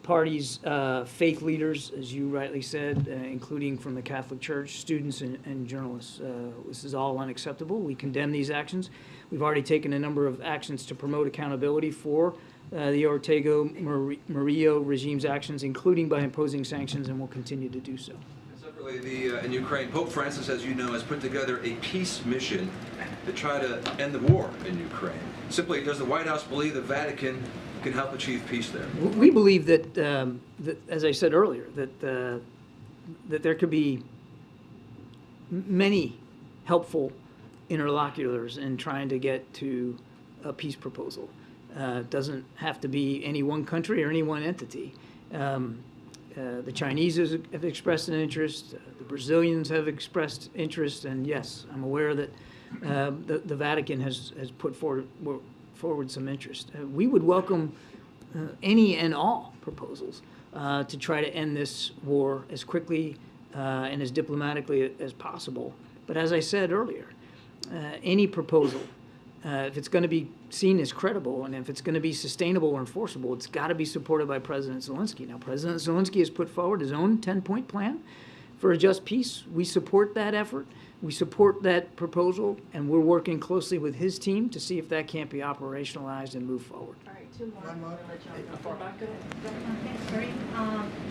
parties, faith leaders, as you rightly said, including from the Catholic Church, students and journalists. This is all unacceptable. We condemn these actions. We've already taken a number of actions to promote accountability for the Ortega-Murillo regime's actions, including by imposing sanctions, and will continue to do so. Separately, in Ukraine, Pope Francis, as you know, has put together a peace mission to try to end the war in Ukraine. Simply, does the White House believe the Vatican can help achieve peace there? We believe that, as I said earlier, that there could be many helpful interlocutors in trying to get to a peace proposal. It doesn't have to be any one country or any one entity. The Chinese have expressed an interest, the Brazilians have expressed interest, and yes, I'm aware that the Vatican has put forward some interest. We would welcome any and all proposals to try to end this war as quickly and as diplomatically as possible. But as I said earlier, any proposal, if it's going to be seen as credible and if it's going to be sustainable or enforceable, it's got to be supported by President Zelensky. Now, President Zelensky has put forward his own 10-point plan for a just peace. We support that effort. We support that proposal, and we're working closely with his team to see if that can't be operationalized and move forward. All right, two more. Thanks, Karine.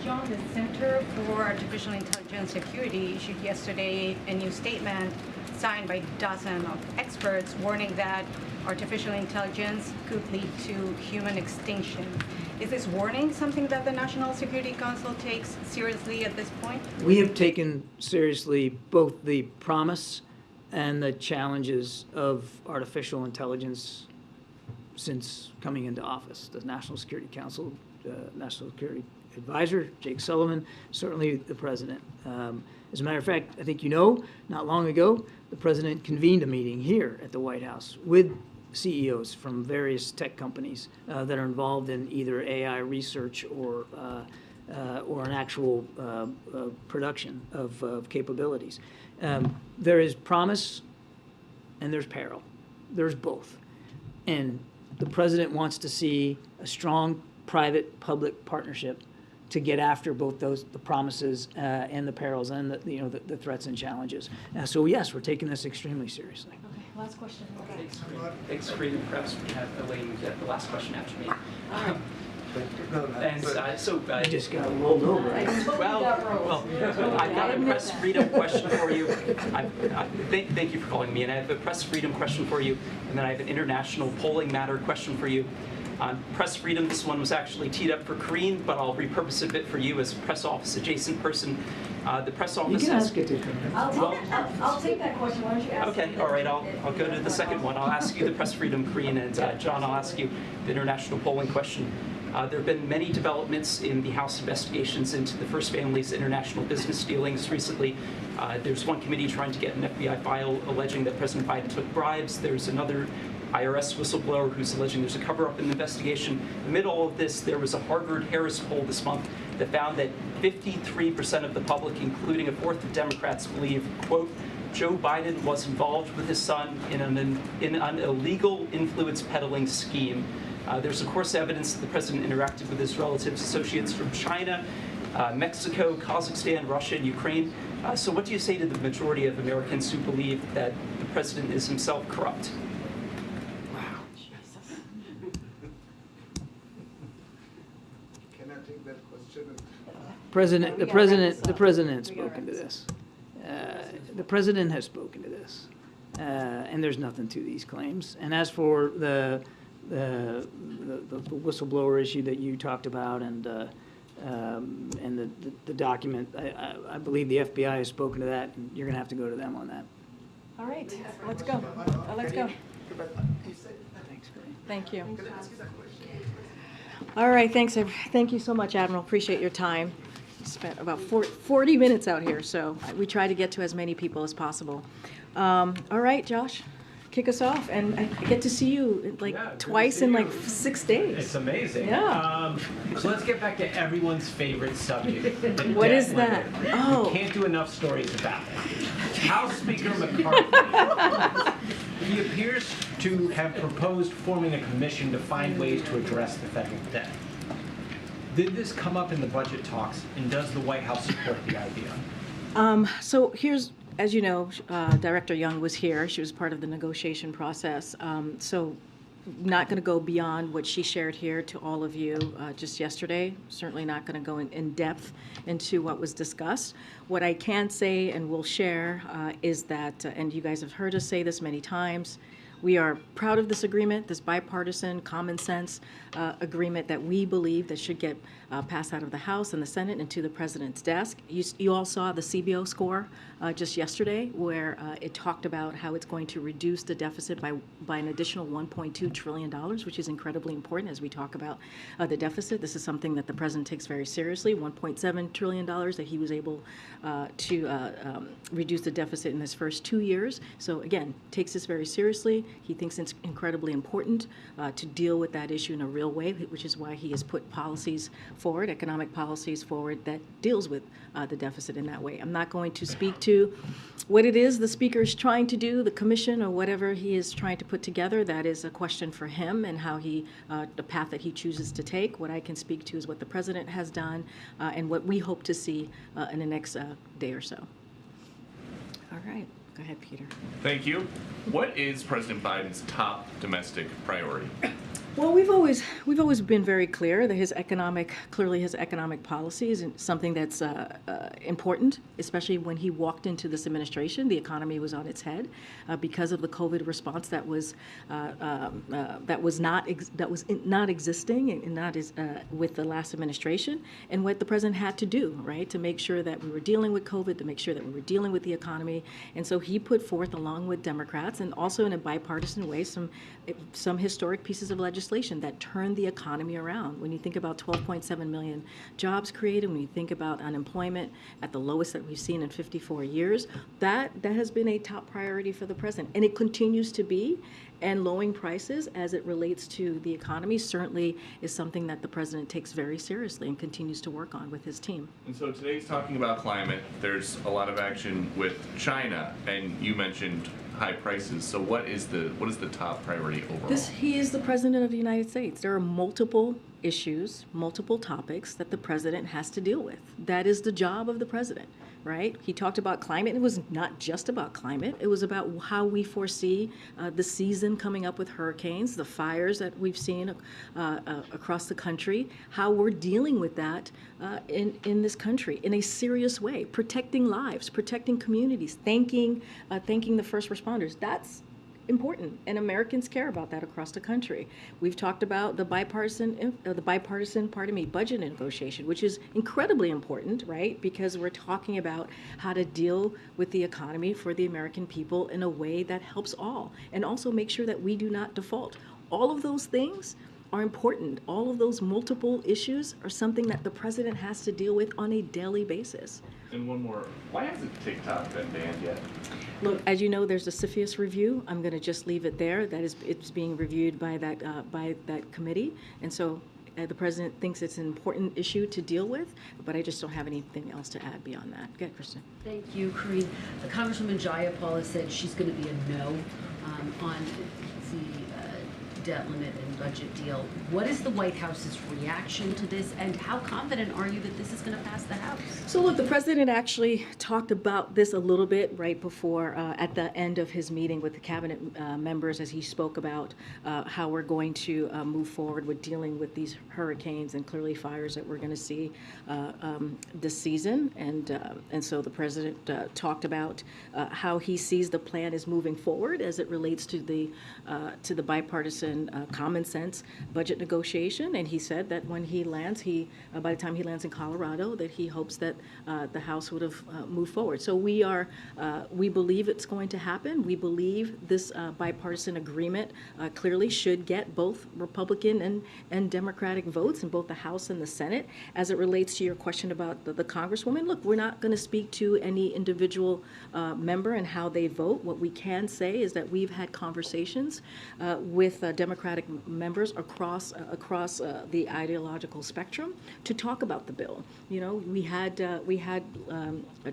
John, the Center for Artificial Intelligence Security issued yesterday a new statement signed by dozens of experts warning that artificial intelligence could lead to human extinction. Is this warning something that the National Security Council takes seriously at this point? We have taken seriously both the promise and the challenges of artificial intelligence since coming into office. The National Security Council, National Security Advisor, Jake Sullivan, certainly the President. As a matter of fact, I think you know, not long ago, the President convened a meeting here at the White House with CEOs from various tech companies that are involved in either AI research or an actual production of capabilities. There is promise and there's peril. There's both. And the President wants to see a strong private-public partnership to get after both the promises and the perils and the threats and challenges. So yes, we're taking this extremely seriously. Okay, last question. Okay. Thanks, Reid. Perhaps we have a lady get the last question after me. And you just got rolled over. Well, I've got a press freedom question for you. Thank you for calling me. And I have a press freedom question for you. And then I have an international polling matter question for you. On press freedom, this one was actually teed up for Karine, but I'll repurpose it a bit for you as a press office adjacent person. The press office. You can ask it to I'll take that question. Why don't you ask? Okay, all right. I'll go to the second one. I'll ask you the press freedom, Karine, and John, I'll ask you the international polling question. There have been many developments in the House investigations into the First Family's international business dealings recently. There's one committee trying to get an FBI file alleging that President Biden took bribes. There's another IRS whistleblower who's alleging there's a cover-up in the investigation. Amid all of this, there was a Harvard-Harris poll this month that found that 53% of the public, including a fourth of Democrats, believe, quote, Joe Biden was involved with his son in an illegal influence peddling scheme. There's, of course, evidence that the president interacted with his relatives, associates from China, Mexico, Kazakhstan, Russia, and Ukraine. So what do you say to the majority of Americans who believe that the president is himself corrupt? Can I take that question? The president has spoken to this. The president has spoken to this, and there's nothing to these claims. And as for the whistleblower issue that you talked about, and the document, I believe the FBI has spoken to that, and you're going to have to go to them on that. All right, let's go. Let's go. Thank you. All right, thank you so much, Admiral. Appreciate your time. spent about 40 minutes out here, so we try to get to as many people as possible. All right, Josh, kick us off. And I get to see you like twice in like 6 days. It's amazing. Yeah. So let's get back to everyone's favorite subject. What is that? Oh. We can't do enough stories about it. House Speaker McCarthy. He appears to have proposed forming a commission to find ways to address the federal debt. Did this come up in the budget talks, and does the White House support the idea? So here's, as you know, Director Young was here. She was part of the negotiation process. So not going to go beyond what she shared here to all of you just yesterday. Certainly not going to go in depth into what was discussed. What I can say and will share is that, and you guys have heard us say this many times, we are proud of this agreement, this bipartisan, common sense agreement that we believe that should get passed out of the House and the Senate and to the President's desk. You all saw the CBO score just yesterday, where it talked about how it's going to reduce the deficit by an additional $1.2 trillion, which is incredibly important as we talk about the deficit. This is something that the President takes very seriously, $1.7 trillion that he was able to reduce the deficit in his first 2 years. So again, takes this very seriously. He thinks it's incredibly important to deal with that issue in a real way, which is why he has put policies forward, economic policies forward, that deals with the deficit in that way. I'm not going to speak to what it is the Speaker is trying to do, the commission, or whatever he is trying to put together. That is a question for him and how he, the path that he chooses to take. What I can speak to is what the President has done and what we hope to see in the next day or so. All right. Go ahead, Peter. Thank you. What is President Biden's top domestic priority? Well, we've always been very clear that his economic policy is something that's important, especially when he walked into this administration. The economy was on its head because of the COVID response that was not existing and not with the last administration, and what the president had to do, right, to make sure that we were dealing with COVID, to make sure that we were dealing with the economy. And so he put forth, along with Democrats and also in a bipartisan way, some historic pieces of legislation that turned the economy around. When you think about 12.7 million jobs created, when you think about unemployment at the lowest that we've seen in 54 years, that has been a top priority for the president, and it continues to be. And lowering prices as it relates to the economy certainly is something that the president takes very seriously and continues to work on with his team. And so today's talking about climate. There's a lot of action with China, and you mentioned high prices. So what is the top priority overall? He is the president of the United States. There are multiple issues, multiple topics that the president has to deal with. That is the job of the president, right? He talked about climate. It was not just about climate. It was about how we foresee the season coming up with hurricanes, the fires that we've seen across the country, how we're dealing with that in this country in a serious way, protecting lives, protecting communities, thanking the first responders. That's important, and Americans care about that across the country. We've talked about the bipartisan budget negotiation, which is incredibly important, right? Because we're talking about how to deal with the economy for the American people in a way that helps all, and also make sure that we do not default. All of those things are important. All of those multiple issues are something that the president has to deal with on a daily basis. And one more, why hasn't TikTok been banned yet? Look, as you know, there's a CFIUS review. I'm going to just leave it there. It's being reviewed by that committee, and so the president thinks it's an important issue to deal with. But I just don't have anything else to add beyond that. Go ahead, Kristen. Thank you, Karine. Congresswoman Jayapal has said she's going to be a no on the debt limit and budget deal. What is the White House's reaction to this, and how confident are you that this is going to pass the House? So look, the president actually talked about this a little bit right before, at the end of his meeting with the cabinet members, as he spoke about how we're going to move forward with dealing with these hurricanes and clearly fires that we're going to see this season. And so the president talked about how he sees the plan is moving forward as it relates to the bipartisan common sense budget negotiation, and he said that when he lands, by the time he lands in Colorado, that he hopes that the House would have moved forward. So we believe it's going to happen. We believe this bipartisan agreement clearly should get both Republican and Democratic votes in both the House and the Senate. As it relates to your question about the Congresswoman, look, we're not going to speak to any individual member and how they vote. What we can say is that we've had conversations with Democratic members across the ideological spectrum to talk about the bill. You know, we had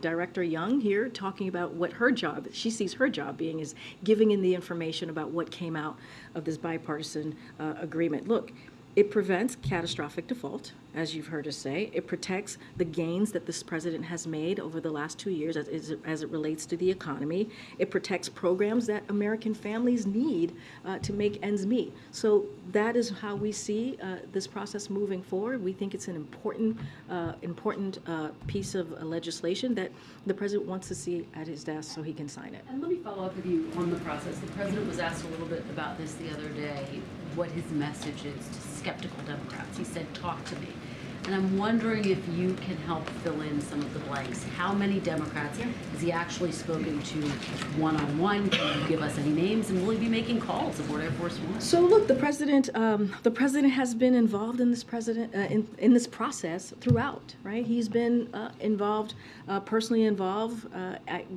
Director Young here talking about what her job, she sees her job being, is giving in the information about what came out of this bipartisan agreement. Look, it prevents catastrophic default, as you've heard us say. It protects the gains that this president has made over the last 2 years as it relates to the economy. It protects programs that American families need to make ends meet. So that is how we see this process moving forward. We think it's an important piece of legislation that the president wants to see at his desk so he can sign it. And let me follow up with you on the process. The president was asked a little bit about this the other day, what his message is to skeptical Democrats. He said, talk to me. And I'm wondering if you can help fill in some of the blanks. How many Democrats has he actually spoken to one-on-one? Can you give us any names? And will he be making calls of what Air Force One? So look, the president has been involved in this in this process throughout, right? He's been involved, personally involved.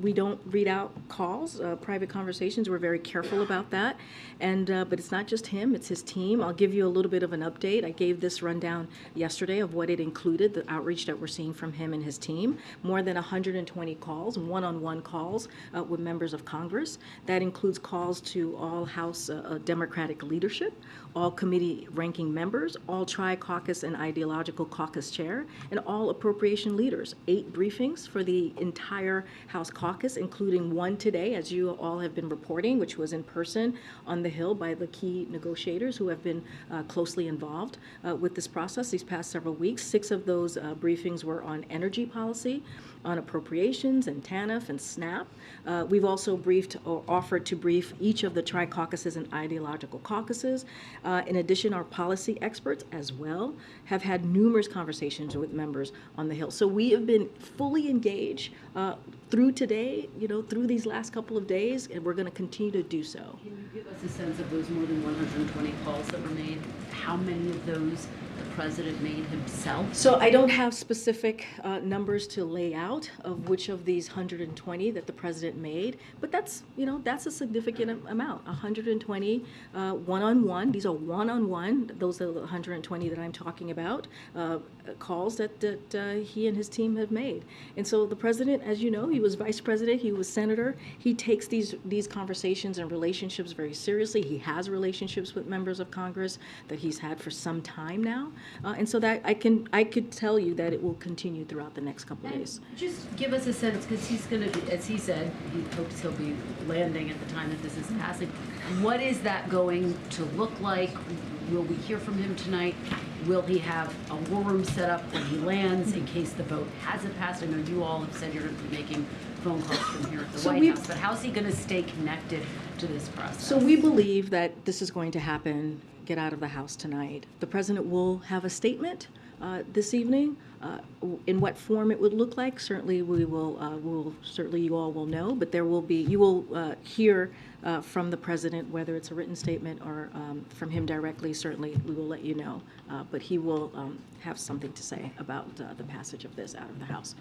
We don't read out calls, private conversations. We're very careful about that. And but it's not just him; it's his team. I'll give you a little bit of an update. I gave this rundown yesterday of what it included, the outreach that we're seeing from him and his team. More than 120 calls, one-on-one calls with members of Congress. That includes calls to all House Democratic leadership, all committee ranking members, all tri-caucus and ideological caucus chair, and all appropriation leaders. 8 briefings for the entire House caucus, including one today, as you all have been reporting, which was in person on the Hill by the key negotiators who have been closely involved with this process these past several weeks. 6 of those briefings were on energy policy, on appropriations and TANF and SNAP. We've also briefed or offered to brief each of the tri-caucuses and ideological caucuses. In addition, our policy experts as well have had numerous conversations with members on the Hill. So we have been fully engaged through today, through these last couple of days, and we're going to continue to do so. Can you give us a sense of those more than 120 calls that were made? How many of those the president made himself? So I don't have specific numbers to lay out of which of these 120 that the president made, but that's a significant amount. 120 one-on-one. These are one-on-one. Those are the 120 that I'm talking about. Calls that he and his team have made. And so the president, as you know, he was vice president, he was senator. He takes these conversations and relationships very seriously. He has relationships with members of Congress that he's had for some time now. And so that I could tell you that it will continue throughout the next couple of days. Just give us a sense, because he's going to be, as he said, he hopes he'll be landing at the time that this is passing. What is that going to look like? Will we hear from him tonight? Will he have a war room set up when he lands in case the vote hasn't passed? I know you all have said you're going to be making phone calls from here at the White House, but how's he going to stay connected to this process? So we believe that this is going to happen, get out of the House tonight. The president will have a statement this evening. In what form it would look like, certainly we will. Certainly you all will know, but there will be. You will hear from the president, whether it's a written statement or from him directly. Certainly we will let you know, but he will have something to say about the passage of this out of the House.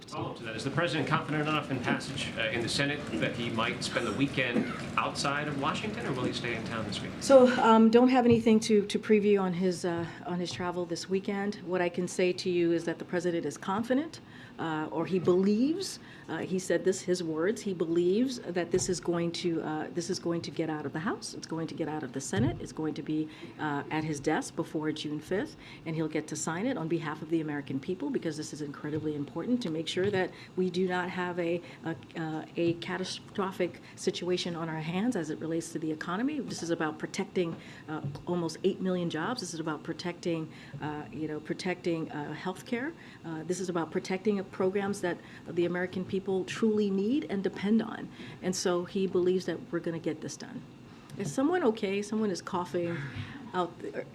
Follow up to that: is the president confident enough in passage in the Senate that he might spend the weekend outside of Washington, or will he stay in town this week? So don't have anything to preview on his travel this weekend. What I can say to you is that the president is confident, or he believes. He said this, his words. He believes that this is going to get out of the House. It's going to get out of the Senate. It's going to be at his desk before June 5th, and he'll get to sign it on behalf of the American people, because this is incredibly important to make sure that we do not have a catastrophic situation on our hands as it relates to the economy. This is about protecting almost 8 million jobs. This is about protecting health care. This is about protecting programs that the American people truly need and depend on. And so he believes that we're going to get this done. Is someone okay? Someone is coughing out there.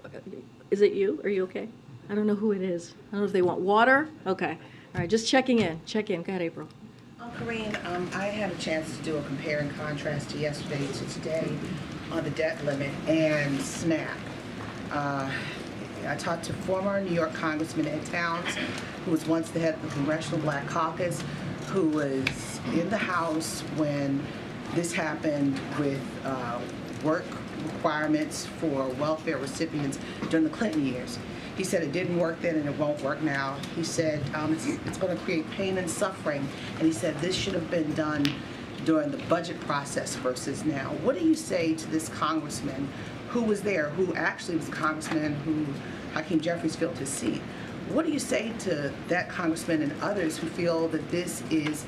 Is it you? Are you okay? I don't know who it is. I don't know if they want water. Okay. All right, just checking in. Check in. Go ahead, April. Karine, I had a chance to do a compare and contrast to yesterday to today on the debt limit and SNAP. I talked to former New York Congressman Ed Towns, who was once the head of the Congressional Black Caucus, who was in the House when this happened with work requirements for welfare recipients during the Clinton years. He said it didn't work then and it won't work now. He said it's going to create pain and suffering, and he said this should have been done during the budget process versus now. What do you say to this congressman who was there, who actually was a congressman who Hakeem Jeffries filled his seat? What do you say to that congressman and others who feel that this is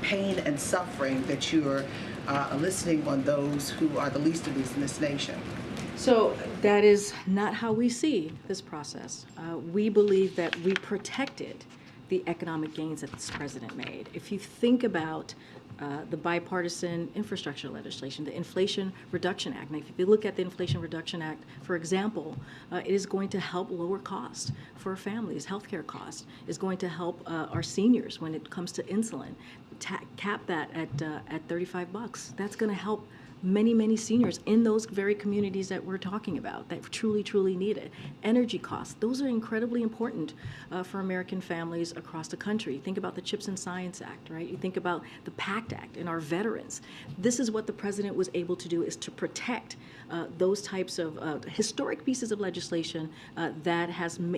pain and suffering that you're eliciting on those who are the least of these in this nation? So that is not how we see this process. We believe that we protected the economic gains that this president made. If you think about the bipartisan infrastructure legislation, the Inflation Reduction Act. Now, if you look at the Inflation Reduction Act, for example, it is going to help lower costs for families. Healthcare costs is going to help our seniors when it comes to insulin. Cap that at $35. That's going to help many seniors in those very communities that we're talking about that truly need it. Energy costs, those are incredibly important for American families across the country. Think about the CHIPS and Science Act, right? You think about the PACT Act and our veterans. This is what the president was able to do, is to protect those types of historic pieces of legislation that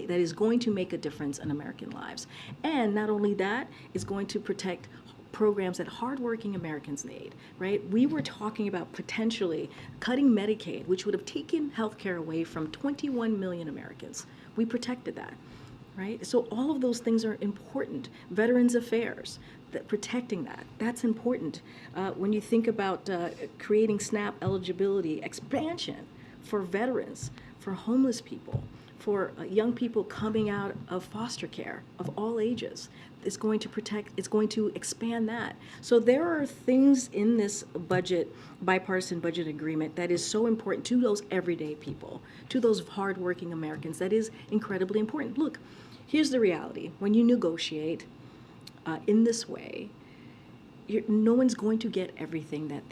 is going to make a difference in American lives. And not only that, is going to protect programs that hardworking Americans need, right? We were talking about potentially cutting Medicaid, which would have taken health care away from 21 million Americans. We protected that, right? So all of those things are important. Veterans Affairs, protecting that, that's important. When you think about creating SNAP eligibility, expansion for veterans, for homeless people, for young people coming out of foster care of all ages. It's going to protect, it's going to expand that. So there are things in this budget, bipartisan budget agreement, that is so important to those everyday people, to those hardworking Americans, that is incredibly important. Look, here's the reality. When you negotiate in this way, no one's going to get everything that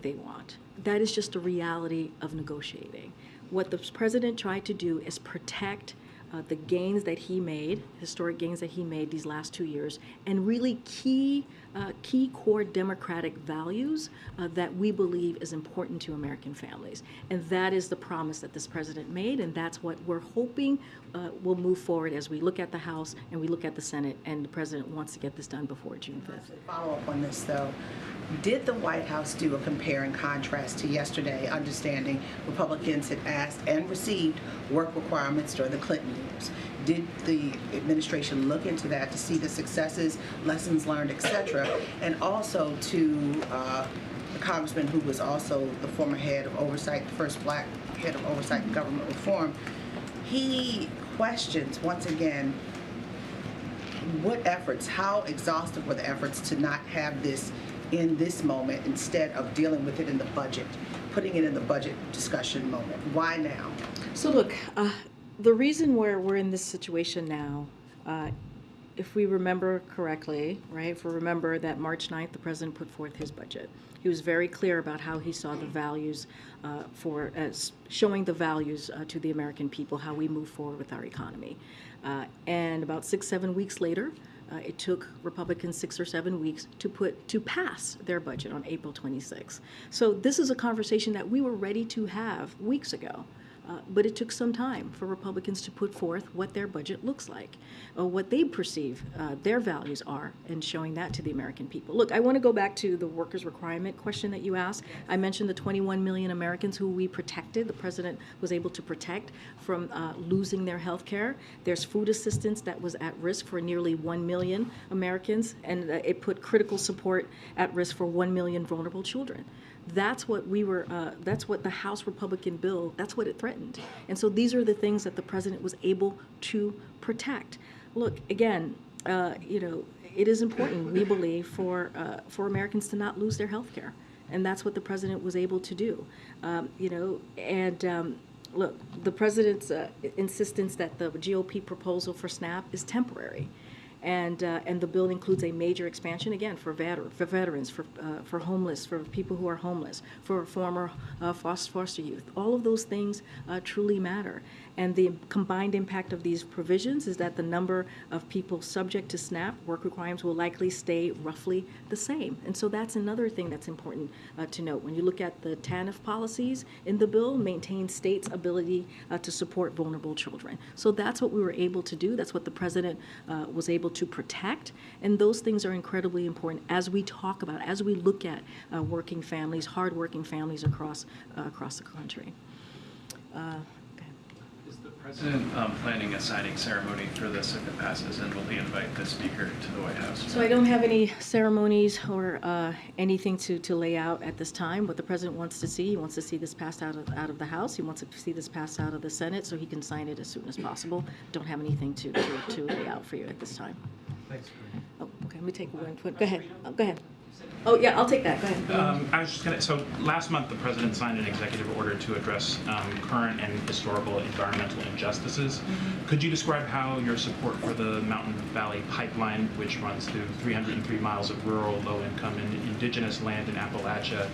they want. That is just the reality of negotiating. What the president tried to do is protect the gains that he made, historic gains that he made these last 2 years, and really key core democratic values that we believe is important to American families. And that is the promise that this president made, and that's what we're hoping will move forward as we look at the House and we look at the Senate, and the president wants to get this done before June 5th. Follow up on this, though. Did the White House do a compare and contrast to yesterday, understanding Republicans had asked and received work requirements during the Clinton years? Did the administration look into that to see the successes, lessons learned, etc.? And also to the congressman who was also the former head of oversight, the first black head of oversight and government reform, he questions, once again, what efforts, how exhaustive were the efforts to not have this in this moment instead of dealing with it in the budget, putting it in the budget discussion moment? Why now? So look, the reason where we're in this situation now, if we remember correctly, right, if we remember that March 9th, the president put forth his budget. He was very clear about how he saw the values showing the values to the American people, how we move forward with our economy. And about 6-7 weeks later, it took Republicans 6 or 7 weeks to pass their budget on April 26th. So this is a conversation that we were ready to have weeks ago. But it took some time for Republicans to put forth what their budget looks like, or what they perceive their values are, and showing that to the American people. Look, I want to go back to the workers' requirement question that you asked. I mentioned the 21 million Americans who we protected, the president was able to protect from losing their health care. There's food assistance that was at risk for nearly 1 million Americans, and it put critical support at risk for 1 million vulnerable children. That's what that's what the House Republican bill, that's what it threatened. And so these are the things that the president was able to protect. Look, again, it is important, we believe, for Americans to not lose their health care. And that's what the president was able to do. Look, the president's insistence that the GOP proposal for SNAP is temporary. And the bill includes a major expansion, again, for veterans, for homeless, for people who are homeless, for former foster youth. All of those things truly matter. And the combined impact of these provisions is that the number of people subject to SNAP work requirements will likely stay roughly the same. And so that's another thing that's important to note. When you look at the TANF policies in the bill, maintain states' ability to support vulnerable children. So that's what we were able to do. That's what the president was able to protect. And those things are incredibly important as we talk about, as we look at working families, hardworking families across the country. Is the president planning a signing ceremony for this if it passes, and will he invite the speaker to the White House? So I don't have any ceremonies or anything to lay out at this time. What the president wants to see, he wants to see this passed out of the House. He wants to see this passed out of the Senate so he can sign it as soon as possible. Don't have anything to lay out for you at this time. Thanks. Oh, okay, let me take one. Go ahead. Go ahead. Oh, yeah, I'll take that. Go ahead. I was just going to, so last month the president signed an executive order to address current and historical environmental injustices. Could you describe how your support for the Mountain Valley Pipeline, which runs through 303 miles of rural, low-income, and indigenous land in Appalachia,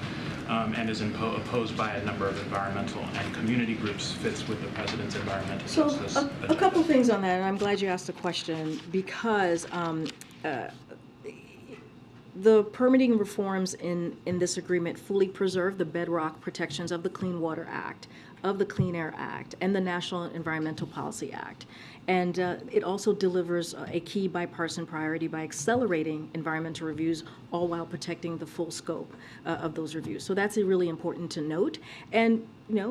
and is opposed by a number of environmental and community groups, fits with the president's environmental justice So agenda? a couple things on that, and I'm glad you asked the question because the permitting reforms in this agreement fully preserve the bedrock protections of the Clean Water Act, of the Clean Air Act, and the National Environmental Policy Act. And it also delivers a key bipartisan priority by accelerating environmental reviews, all while protecting the full scope of those reviews. So that's really important to note. And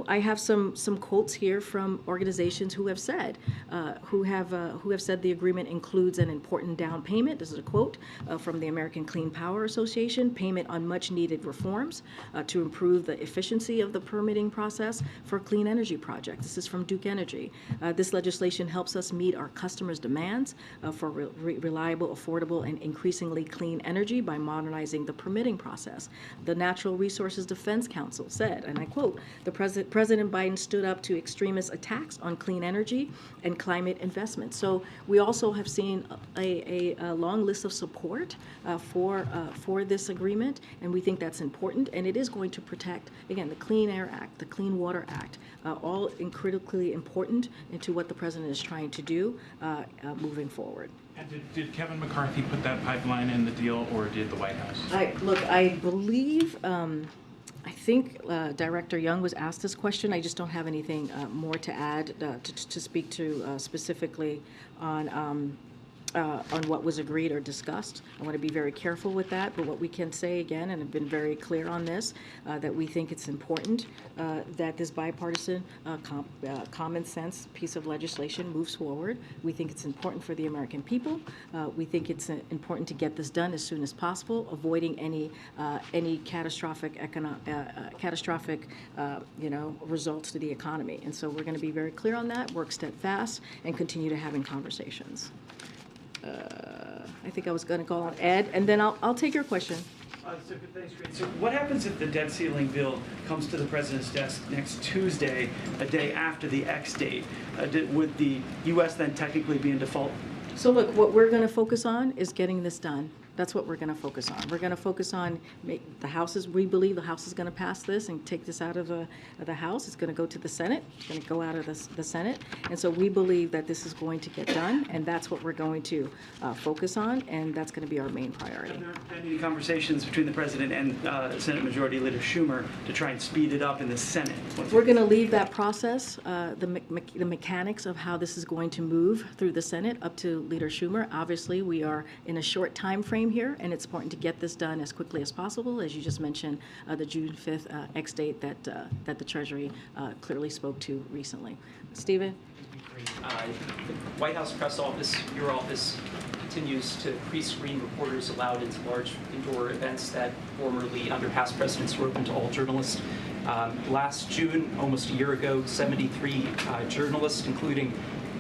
I have some quotes here from organizations who have said the agreement includes an important down payment. This is a quote from the American Clean Power Association: payment on much-needed reforms to improve the efficiency of the permitting process for clean energy projects. This is from Duke Energy. This legislation helps us meet our customers' demands for reliable, affordable, and increasingly clean energy by modernizing the permitting process. The Natural Resources Defense Council said, and I quote, President Biden stood up to extremist attacks on clean energy and climate investment. So we also have seen a long list of support for this agreement, and we think that's important. And it is going to protect, again, the Clean Air Act, the Clean Water Act, all critically important into what the president is trying to do moving forward. And did Kevin McCarthy put that pipeline in the deal, or did the White House? I believe, I think Director Young was asked this question. I just don't have anything more to add to speak to specifically on what was agreed or discussed. I want to be very careful with that, but what we can say again, and I've been very clear on this, that we think it's important that this bipartisan common sense piece of legislation moves forward. We think it's important for the American people. We think it's important to get this done as soon as possible, avoiding any catastrophic results to the economy. And so we're going to be very clear on that, work steadfast, and continue to having conversations. I think I was going to call on Ed, and then I'll take your question. Thanks, Reid. So what happens if the debt ceiling bill comes to the president's desk next Tuesday, a day after the X date? Would the U.S. then technically be in default? So look, what we're going to focus on is getting this done. That's what we're going to focus on. We're going to focus on the House's. We believe the House is going to pass this and take this out of the House. It's going to go to the Senate. It's going to go out of the Senate. And so we believe that this is going to get done, and that's what we're going to focus on, and that's going to be our main priority. Have there been any conversations between the president and Senate Majority Leader Schumer to try and speed it up in the Senate? We're going to leave that process, the mechanics of how this is going to move through the Senate, up to Leader Schumer. Obviously, we are in a short time frame here, and it's important to get this done as quickly as possible. As you just mentioned, the June 5th X date that the Treasury clearly spoke to recently. Stephen? The White House press office, your office, continues to pre-screen reporters allowed into large indoor events that formerly, under past presidents, were open to all journalists. Last June, almost a year ago, 73 journalists, including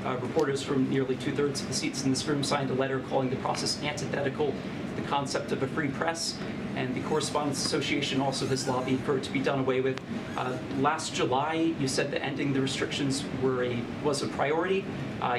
reporters from nearly 2/3 of the seats in this room, signed a letter calling the process antithetical to the concept of a free press, and the Correspondents Association also has lobbied for it to be done away with. Last July, you said that ending the restrictions was a priority,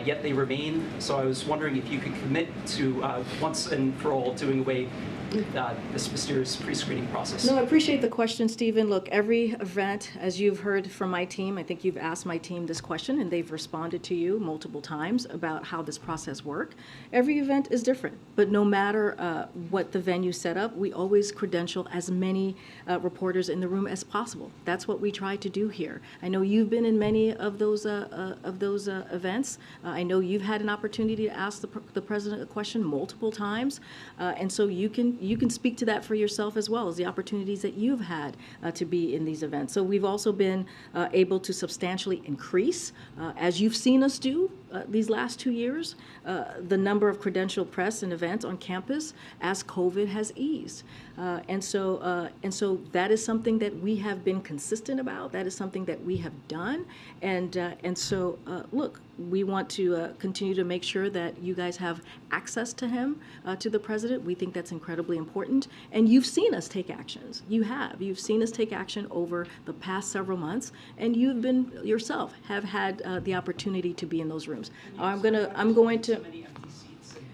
yet they remain. So I was wondering if you could commit to once and for all doing away with this mysterious pre-screening process. No, I appreciate the question, Stephen. Look, every event, as you've heard from my team, I think you've asked my team this question, and they've responded to you multiple times about how this process works. Every event is different, but no matter what the venue set up, we always credential as many reporters in the room as possible. That's what we try to do here. I know you've been in many of those events. I know you've had an opportunity to ask the president a question multiple times, and so you can speak to that for yourself as well as the opportunities that you've had to be in these events. So we've also been able to substantially increase, as you've seen us do these last 2 years, the number of credentialed press and events on campus as COVID has eased. And so that is something that we have been consistent about. That is something that we have done. And so, look, we want to continue to make sure that you guys have access to him, to the president. We think that's incredibly important. And you've seen us take actions. You have. You've seen us take action over the past several months, and you've been yourself have had the opportunity to be in those rooms. I'm going to.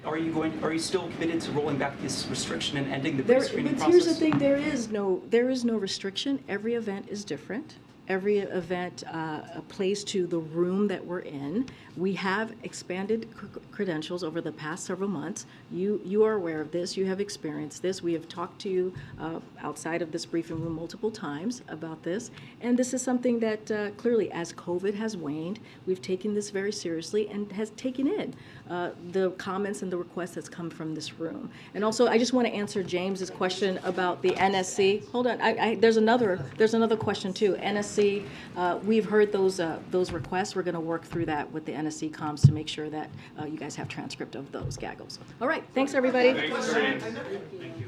Are you still committed to rolling back this restriction and ending the pre-screening process? But here's the thing: there is no restriction. Every event is different. Every event plays to the room that we're in. We have expanded credentials over the past several months. You are aware of this. You have experienced this. We have talked to you outside of this briefing room multiple times about this. And this is something that clearly, as COVID has waned, we've taken this very seriously and has taken in the comments and the requests that's come from this room. And also, I just want to answer James's question about the NSC. Hold on. There's another question too. NSC. We've heard those requests. We're going to work through that with the NSC comms to make sure that you guys have transcript of those gaggles. All right. Thanks, everybody. Thank you.